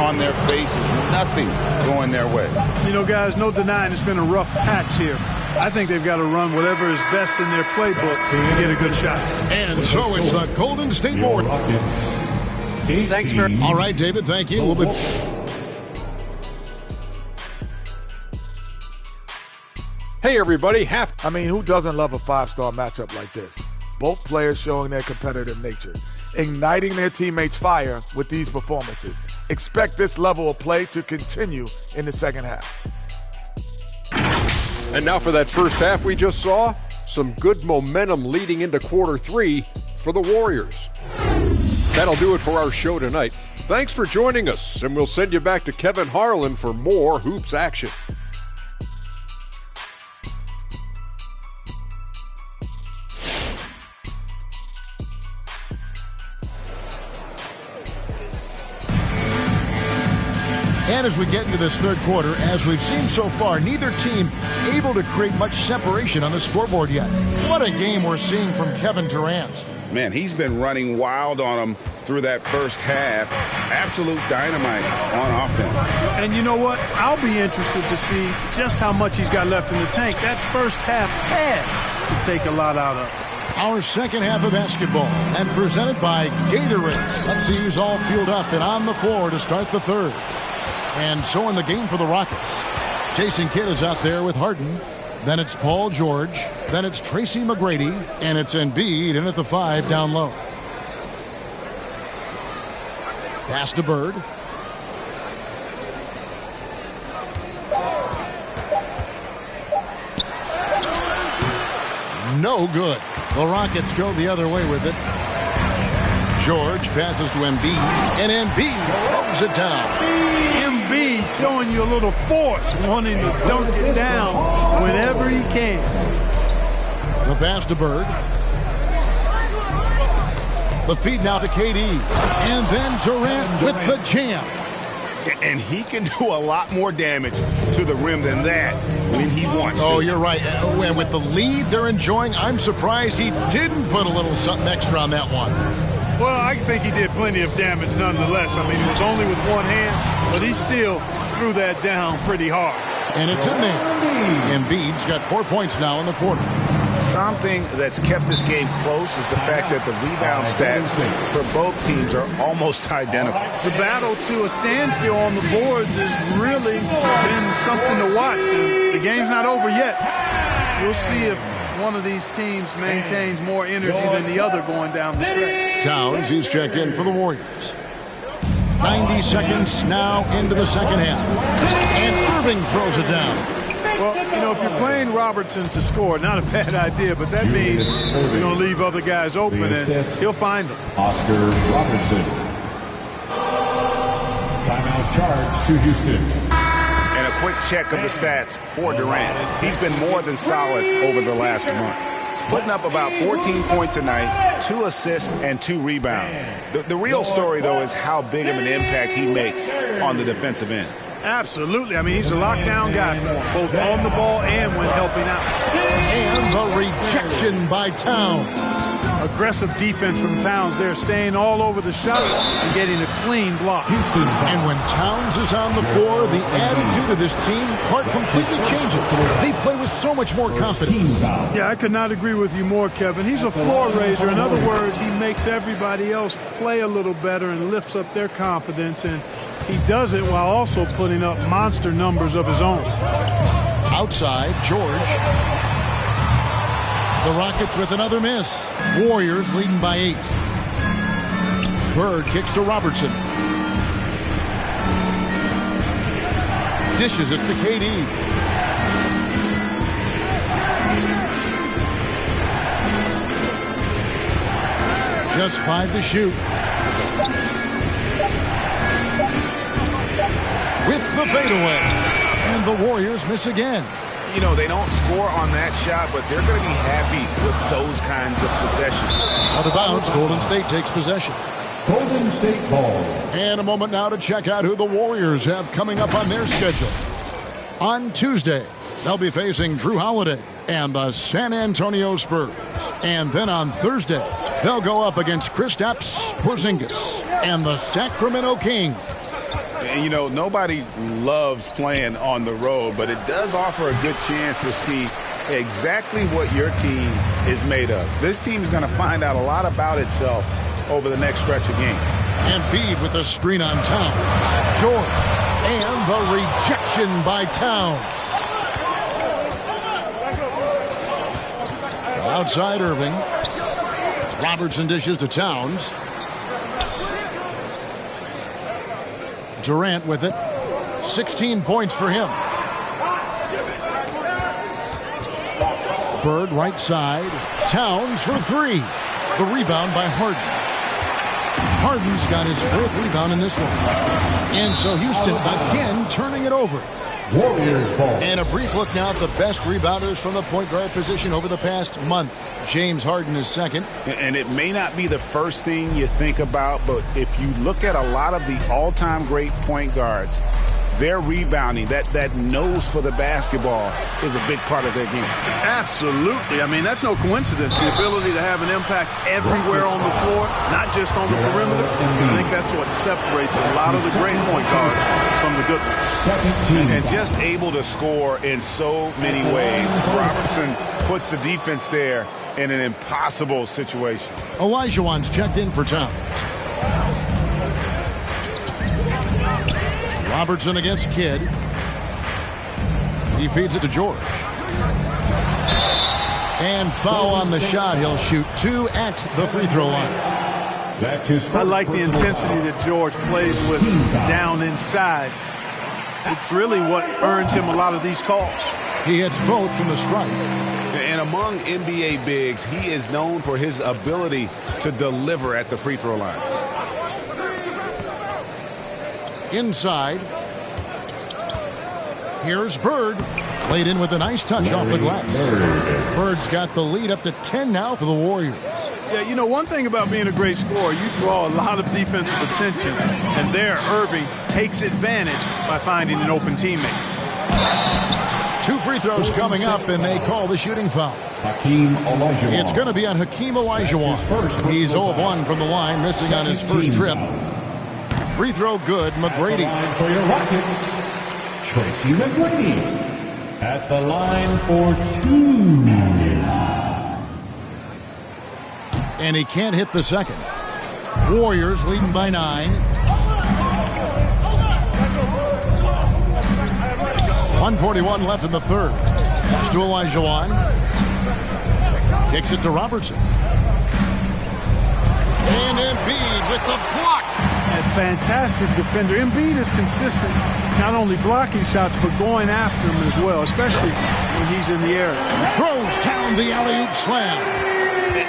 on their faces. Nothing going their way. You know, guys, no denying it's been a rough patch here. I think they've got to run whatever is best in their playbook to get a good shot. And so it's the Golden State Warriors. Thanks for... All right, David, thank you. We'll be... Hey, everybody. I mean, who doesn't love a 5-star matchup like this? Both players showing their competitive nature, igniting their teammates' fire with these performances. Expect this level of play to continue in the second half. And now for that first half we just saw, some good momentum leading into quarter 3 for the Warriors. That'll do it for our show tonight. Thanks for joining us, and we'll send you back to Kevin Harlan for more hoops action. And as we get into this third quarter, as we've seen so far, neither team able to create much separation on the scoreboard yet. What a game we're seeing from Kevin Durant. Man, he's been running wild on them through that first half. Absolute dynamite on offense. And you know what? I'll be interested to see just how much he's got left in the tank. That first half had to take a lot out of it. Our second half of basketball, and presented by Gatorade. Let's see who's all fueled up and on the floor to start the third. And so in the game for the Rockets, Jason Kidd is out there with Harden. Then it's Paul George. Then it's Tracy McGrady. And it's Embiid in at the 5 down low. Pass to Bird. No good. The Rockets go the other way with it. George passes to Embiid. And Embiid throws it down. Showing you a little force, wanting to dunk it down whenever he can. The pass to Bird. The feed now to KD. And then Durant with the jam. And he can do a lot more damage to the rim than that when he wants to. Oh, you're right. And with the lead they're enjoying, I'm surprised he didn't put a little something extra on that one. Well, I think he did plenty of damage nonetheless. I mean, it was only with one hand, but he still threw that down pretty hard. And it's in there. Embiid's got 4 points now in the quarter. Something that's kept this game close is the fact that the rebound stats for both teams are almost identical. The battle to a standstill on the boards has really been something to watch. And the game's not over yet. We'll see if one of these teams maintains more energy than the other going down the stretch. Towns, he's checked in for the Warriors. 90 seconds now into the second half. And Irving throws it down. Well, you know, if you're playing Robertson to score, not a bad idea, but that means you're going to leave other guys open, and he'll find them. Oscar Robertson. Timeout charge to Houston. Quick check of the stats for Durant. He's been more than solid over the last month. putting up about 14 points a night, 2 assists, and 2 rebounds. The real story, though, is how big of an impact he makes on the defensive end. Absolutely. I mean, he's a lockdown guy for him, both on the ball and when helping out. And the rejection by Towns. Aggressive defense from Towns there, staying all over the shot and getting a clean block. And when Towns is on the floor, the attitude of this team completely changes. They play with so much more confidence. Yeah, I could not agree with you more, Kevin. He's a floor raiser. In other words, he makes everybody else play a little better and lifts up their confidence, and he does it while also putting up monster numbers of his own. Outside, George. The Rockets with another miss. Warriors leading by 8. Bird kicks to Robertson. Dishes it to KD. Just 5 to shoot. With the fadeaway. And the Warriors miss again. You know, they don't score on that shot, but they're going to be happy with those kinds of possessions. Out of bounds, Golden State takes possession. Golden State ball. And a moment now to check out who the Warriors have coming up on their schedule. On Tuesday, they'll be facing Drew Holiday and the San Antonio Spurs. And then on Thursday, they'll go up against Kristaps Porzingis and the Sacramento Kings. And, you know, nobody loves playing on the road, but it does offer a good chance to see exactly what your team is made of. This team is going to find out a lot about itself over the next stretch of games. Embiid with a screen on Towns. George. And the rejection by Towns. Outside Irving. Robertson dishes to Towns. Durant with it. 16 points for him. Bird right side. Towns for 3. The rebound by Harden. Harden's got his 4th rebound in this one. And so Houston again turning it over. Warriors ball. And a brief look now at the best rebounders from the point guard position over the past month. James Harden is second. And it may not be the first thing you think about, but if you look at a lot of the all-time great point guards, their rebounding, that nose for the basketball is a big part of their game. Absolutely. I mean, that's no coincidence. The ability to have an impact everywhere on the floor, not just on the perimeter. I think that's what separates a lot of the great point guards from the good ones. And just able to score in so many ways. Robertson puts the defense there in an impossible situation. Olajuwon's checked in for Towns. Robertson against Kidd. He feeds it to George. And foul on the shot. He'll shoot 2 at the free throw line. That's his first. I like the intensity that George plays with down inside. It's really what earns him a lot of these calls. He hits both from the stripe. And among NBA bigs, he is known for his ability to deliver at the free throw line. Inside. Here's Bird. Played in with a nice touch off the glass. Bird's got the lead up to 10 now for the Warriors. Yeah, you know, one thing about being a great scorer, you draw a lot of defensive attention. And there, Irving takes advantage by finding an open teammate. 2 free throws coming up, and they call the shooting foul. Hakeem Olajuwon. It's going to be on Hakeem Olajuwon. He's 0 of 1 from the line, missing on his first trip. Free throw good, McGrady. For your Rockets, Tracy McGrady. At the line for 2. And he can't hit the second. Warriors leading by 9. 1:41 left in the third. Pass to Olajuwon. Kicks it to Robertson. And Embiid with the block. A fantastic defender. Embiid is consistent, not only blocking shots, but going after him as well, especially when he's in the area. Throws down the alley-oop slam.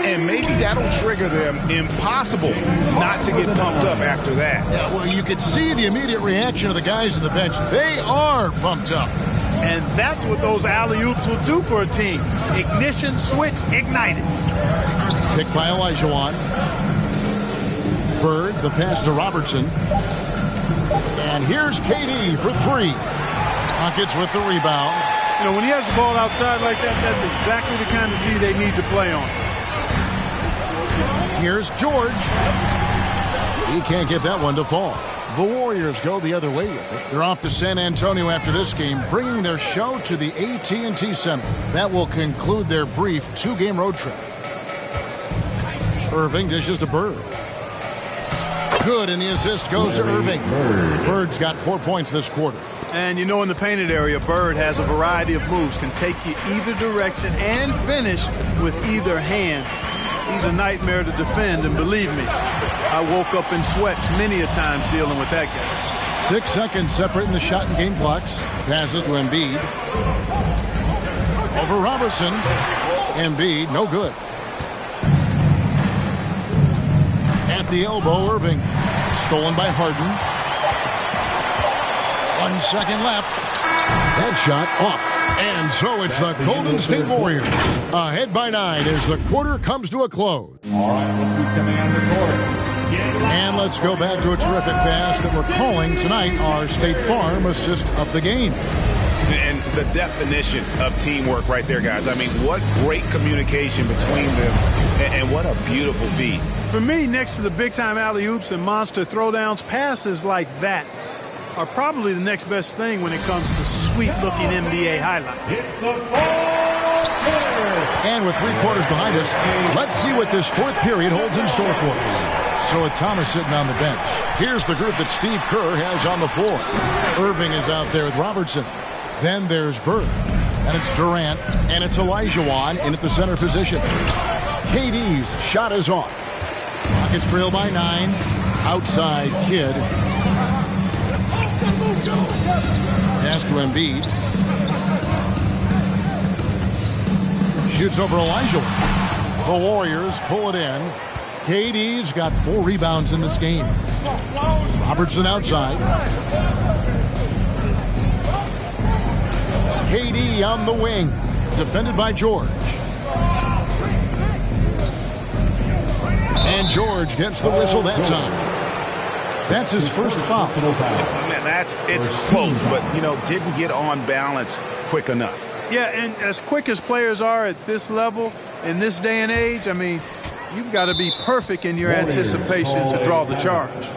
And maybe that'll trigger them. Impossible not to get pumped up after that. Yeah, well, you could see the immediate reaction of the guys on the bench. They are pumped up. And that's what those alley-oops will do for a team. Ignition, switch, ignited. Pick by Olajuwon. Bird, the pass to Robertson. And here's KD for three. Rockets with the rebound. You know, when he has the ball outside like that, that's exactly the kind of D they need to play on. Here's George. He can't get that one to fall. The Warriors go the other way with it. They're off to San Antonio after this game, bringing their show to the AT&T Center. That will conclude their brief two-game road trip. Irving dishes to Bird. Good, and the assist goes to Irving. Bird's got 4 points this quarter. And you know, in the painted area, Bird has a variety of moves, can take you either direction and finish with either hand. He's a nightmare to defend, and believe me, I woke up in sweats many a times dealing with that guy. 6 seconds separating the shot and game clocks. Passes to Embiid. Over Robertson. Embiid, no good. At the elbow, Irving. Stolen by Harden. 1 second left. That shot off. And so it's the Golden State Warriors ahead by 9 as the quarter comes to a close. All right, let's be coming on the court. And let's go back to a terrific pass that we're calling tonight our State Farm assist of the game. And the definition of teamwork right there, guys. I mean, what great communication between them, and what a beautiful feed. For me, next to the big-time alley-oops and monster throwdowns, passes like that are probably the next best thing when it comes to sweet-looking NBA highlights. And with 3 quarters behind us, let's see what this fourth period holds in store for us. So with Thomas sitting on the bench, here's the group that Steve Kerr has on the floor. Irving is out there with Robertson. Then there's Bird. And it's Durant. And it's Olajuwon in at the center position. KD's shot is off. Rockets trail by 9. Outside Kidd. Pass to Embiid. Shoots over Olajuwon. The Warriors pull it in. KD's got 4 rebounds in this game. Robertson outside. KD on the wing. Defended by George. And George gets the whistle that time. That's his first foul. Man, it's close, but, you know, didn't get on balance quick enough. Yeah, and as quick as players are at this level, in this day and age, I mean, you've got to be perfect in your anticipation to draw the charge.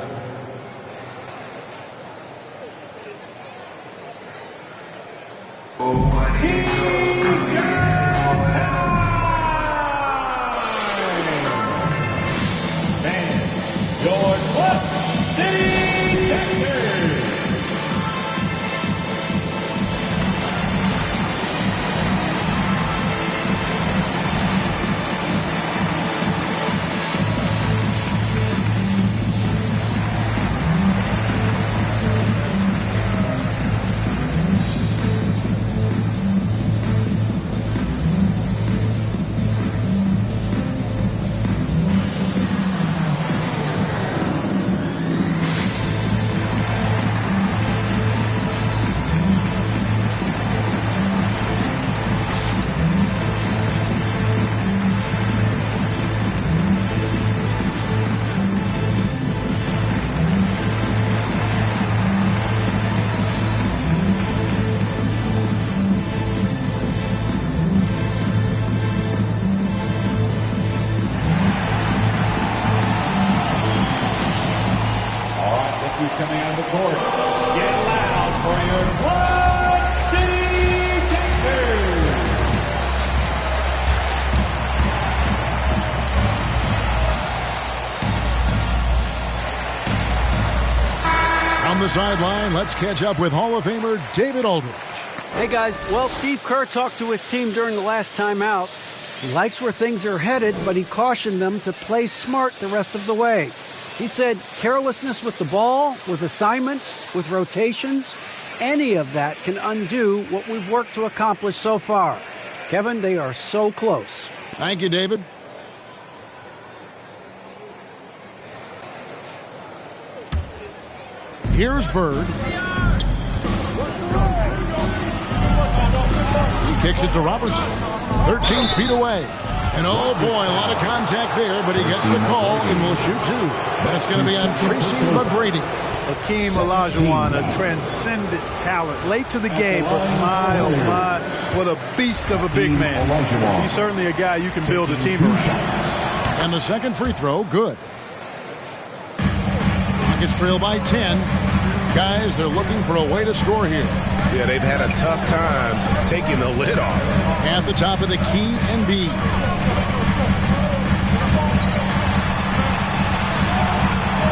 Coming on the court. Get loud for your Quad City Captors. On the sideline, let's catch up with Hall of Famer David Aldridge. Hey guys, well, Steve Kerr talked to his team during the last time out. He likes where things are headed, but he cautioned them to play smart the rest of the way. He said carelessness with the ball, with assignments, with rotations, any of that can undo what we've worked to accomplish so far. Kevin, they are so close. Thank you, David. Here's Bird. He kicks it to Robertson. 13 feet away. And oh boy, a lot of contact there, but he gets the call and will shoot two. And it's going to be on Tracy McGrady. Hakeem Olajuwon, a transcendent talent. Late to the game, but my, oh my, what a beast of a big man. He's certainly a guy you can build a team around. And the second free throw, good. Rockets trail by 10. Guys, they're looking for a way to score here. Yeah, they've had a tough time taking the lid off. At the top of the key, Embiid.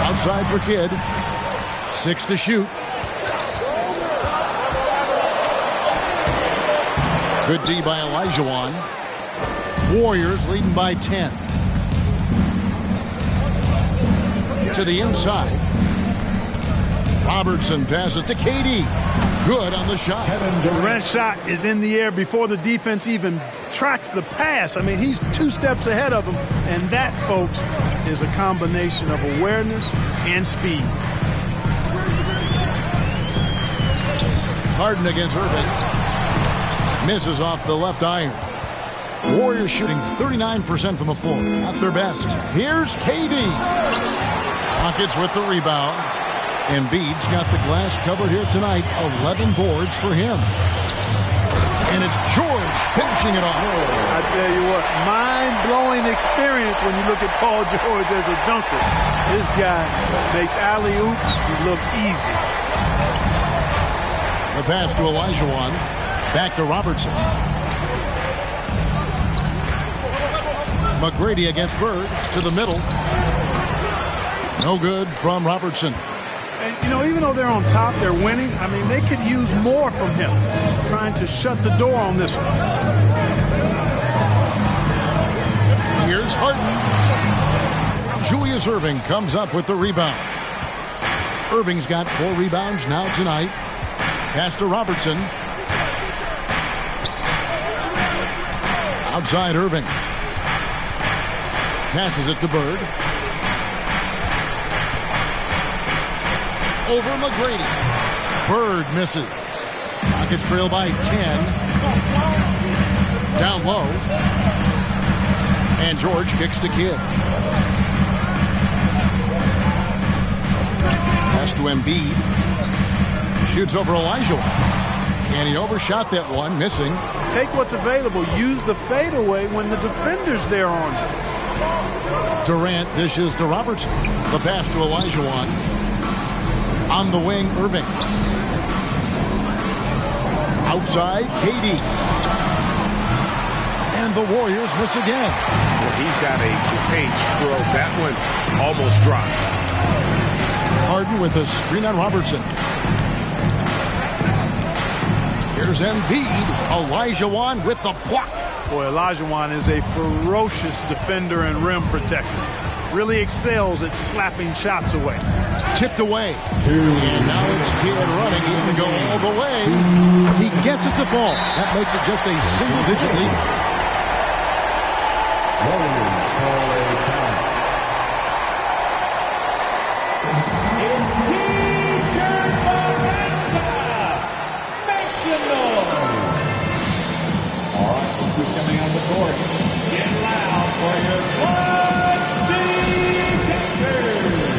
Outside for Kidd. 6 to shoot. Good D by Olajuwon. Warriors leading by 10. To the inside. Robertson passes to KD. Good on the shot. Durant's shot is in the air before the defense even tracks the pass. I mean, he's 2 steps ahead of him. And that, folks, is a combination of awareness and speed. Harden against Irving. Misses off the left iron. Warriors shooting 39% from the floor. Not their best. Here's KD. Rockets with the rebound. Embiid's got the glass covered here tonight. 11 boards for him. And it's George finishing it off. I tell you what, mind-blowing experience when you look at Paul George as a dunker. This guy makes alley-oops look easy. The pass to Olajuwon. Back to Robertson. McGrady against Bird to the middle. No good from Robertson. And, you know, even though they're on top, they're winning. I mean, they could use more from him. Trying to shut the door on this one. Here's Harden. Julius Erving comes up with the rebound. Irving's got 4 rebounds now tonight. Pass to Robertson. Outside Irving. Passes it to Bird. Over McGrady. Bird misses. Rockets trail by 10. Down low. And George kicks to Kidd. Pass to Embiid. Shoots over Olajuwon. And he overshot that one, missing. Take what's available. Use the fadeaway when the defender's there on you. Durant dishes to Robertson. The pass to Olajuwon. On the wing, Irving. Outside, KD. And the Warriors miss again. Well, he's got a great stroke. That one almost dropped. Harden with a screen on Robertson. Here's Embiid. Olajuwon with the block. Boy, Olajuwon is a ferocious defender and rim protector. Really excels at slapping shots away. Tipped away. And now it's Kidd running. He can go all the way. He gets it to fall. That makes it just a single-digit lead. Warriors call a time. It's T-shirt Bonanza. Make some noise. All right, let's keep coming on the court. Get loud for your Blood City Pictures.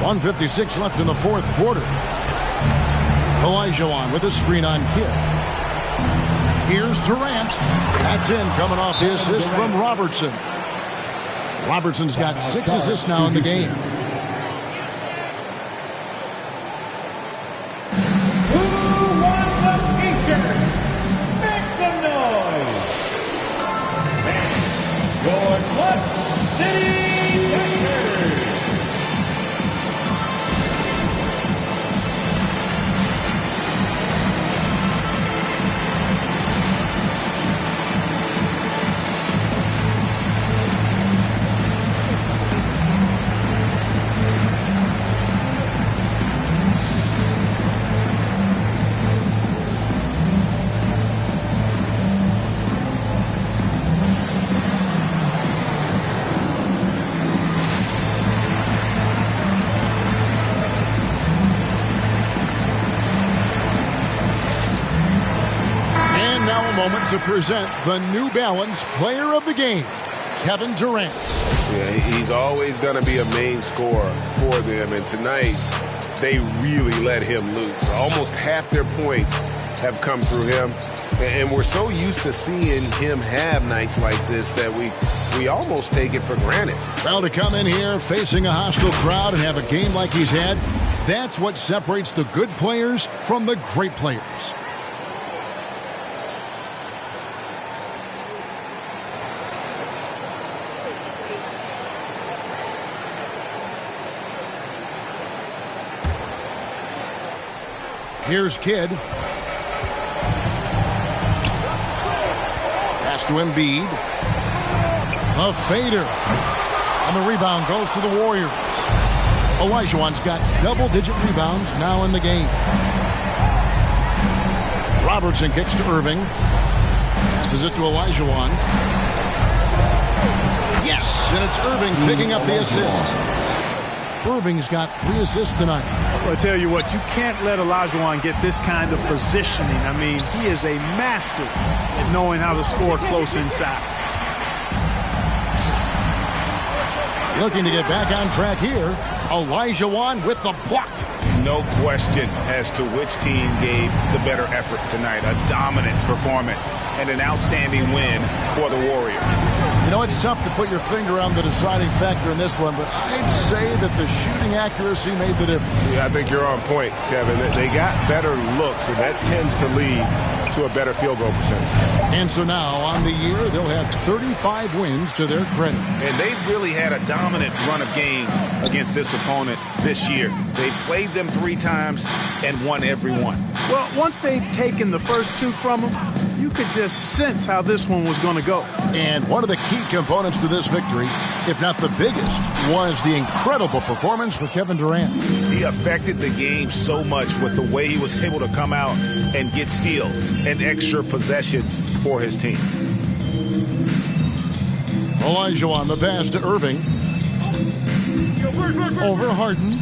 1:56 left in the fourth quarter. Olajuwon with a screen on Kidd. Here's Durant. That's in, coming off the assist from Robertson. Robertson's got 6 assists now in the game. Who wants a t-shirt? Make some noise. Your City Texans. Moment to present the New Balance Player of the Game, Kevin Durant. Yeah, he's always going to be a main scorer for them, and tonight they really let him loose. Almost half their points have come through him, and we're so used to seeing him have nights like this that we almost take it for granted. Well, to come in here facing a hostile crowd and have a game like he's had, that's what separates the good players from the great players. Here's Kidd. Pass to Embiid. A fader. And the rebound goes to the Warriors. Olajuwon's got double-digit rebounds now in the game. Robertson kicks to Irving. Passes it to Olajuwon. Yes, and it's Irving picking up the assist. Irving's got 3 assists tonight. Well, I tell you what, you can't let Olajuwon get this kind of positioning. I mean, he is a master at knowing how to score close inside. Looking to get back on track here. Olajuwon with the block. No question as to which team gave the better effort tonight. A dominant performance and an outstanding win for the Warriors. You know, it's tough to put your finger on the deciding factor in this one, but I'd say that the shooting accuracy made the difference. Yeah, I think you're on point, Kevin. They got better looks, and that tends to lead to a better field goal percentage. And so now, on the year, they'll have 35 wins to their credit. And they've really had a dominant run of games against this opponent this year. They played them 3 times and won every one. Well, once they'd taken the first 2 from them, you could just sense how this one was going to go. And one of the key components to this victory, if not the biggest, was the incredible performance for Kevin Durant. He affected the game so much with the way he was able to come out and get steals and extra possessions for his team. Olajuwon, the pass to Irving. Over Harden.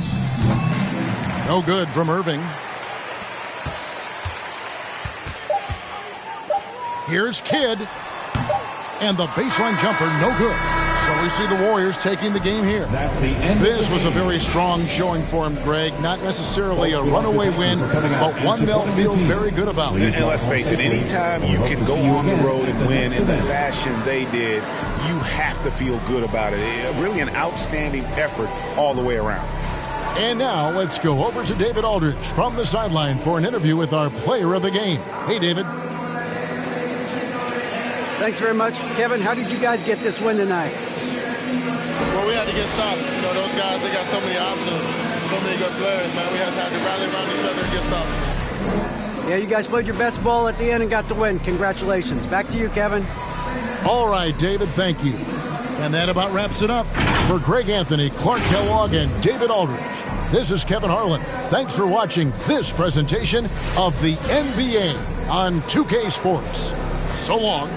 No good from Irving. Here's Kidd. And the baseline jumper, no good. So we see the Warriors taking the game here. This was a very strong showing for him, Greg. Not necessarily a runaway win, but one they'll feel very good about. And let's face it, anytime you can go on the road and win in the fashion they did, you have to feel good about it. Really an outstanding effort all the way around. And now let's go over to David Aldridge from the sideline for an interview with our player of the game. Hey, David. Thanks very much. Kevin, how did you guys get this win tonight? Well, we had to get stops. You know, those guys, they got so many options, so many good players, man. We just had to rally around each other and get stops. Yeah, you guys played your best ball at the end and got the win. Congratulations. Back to you, Kevin. All right, David, thank you. And that about wraps it up. For Greg Anthony, Clark Kellogg, and David Aldridge, this is Kevin Harlan. Thanks for watching this presentation of the NBA on 2K Sports. So long.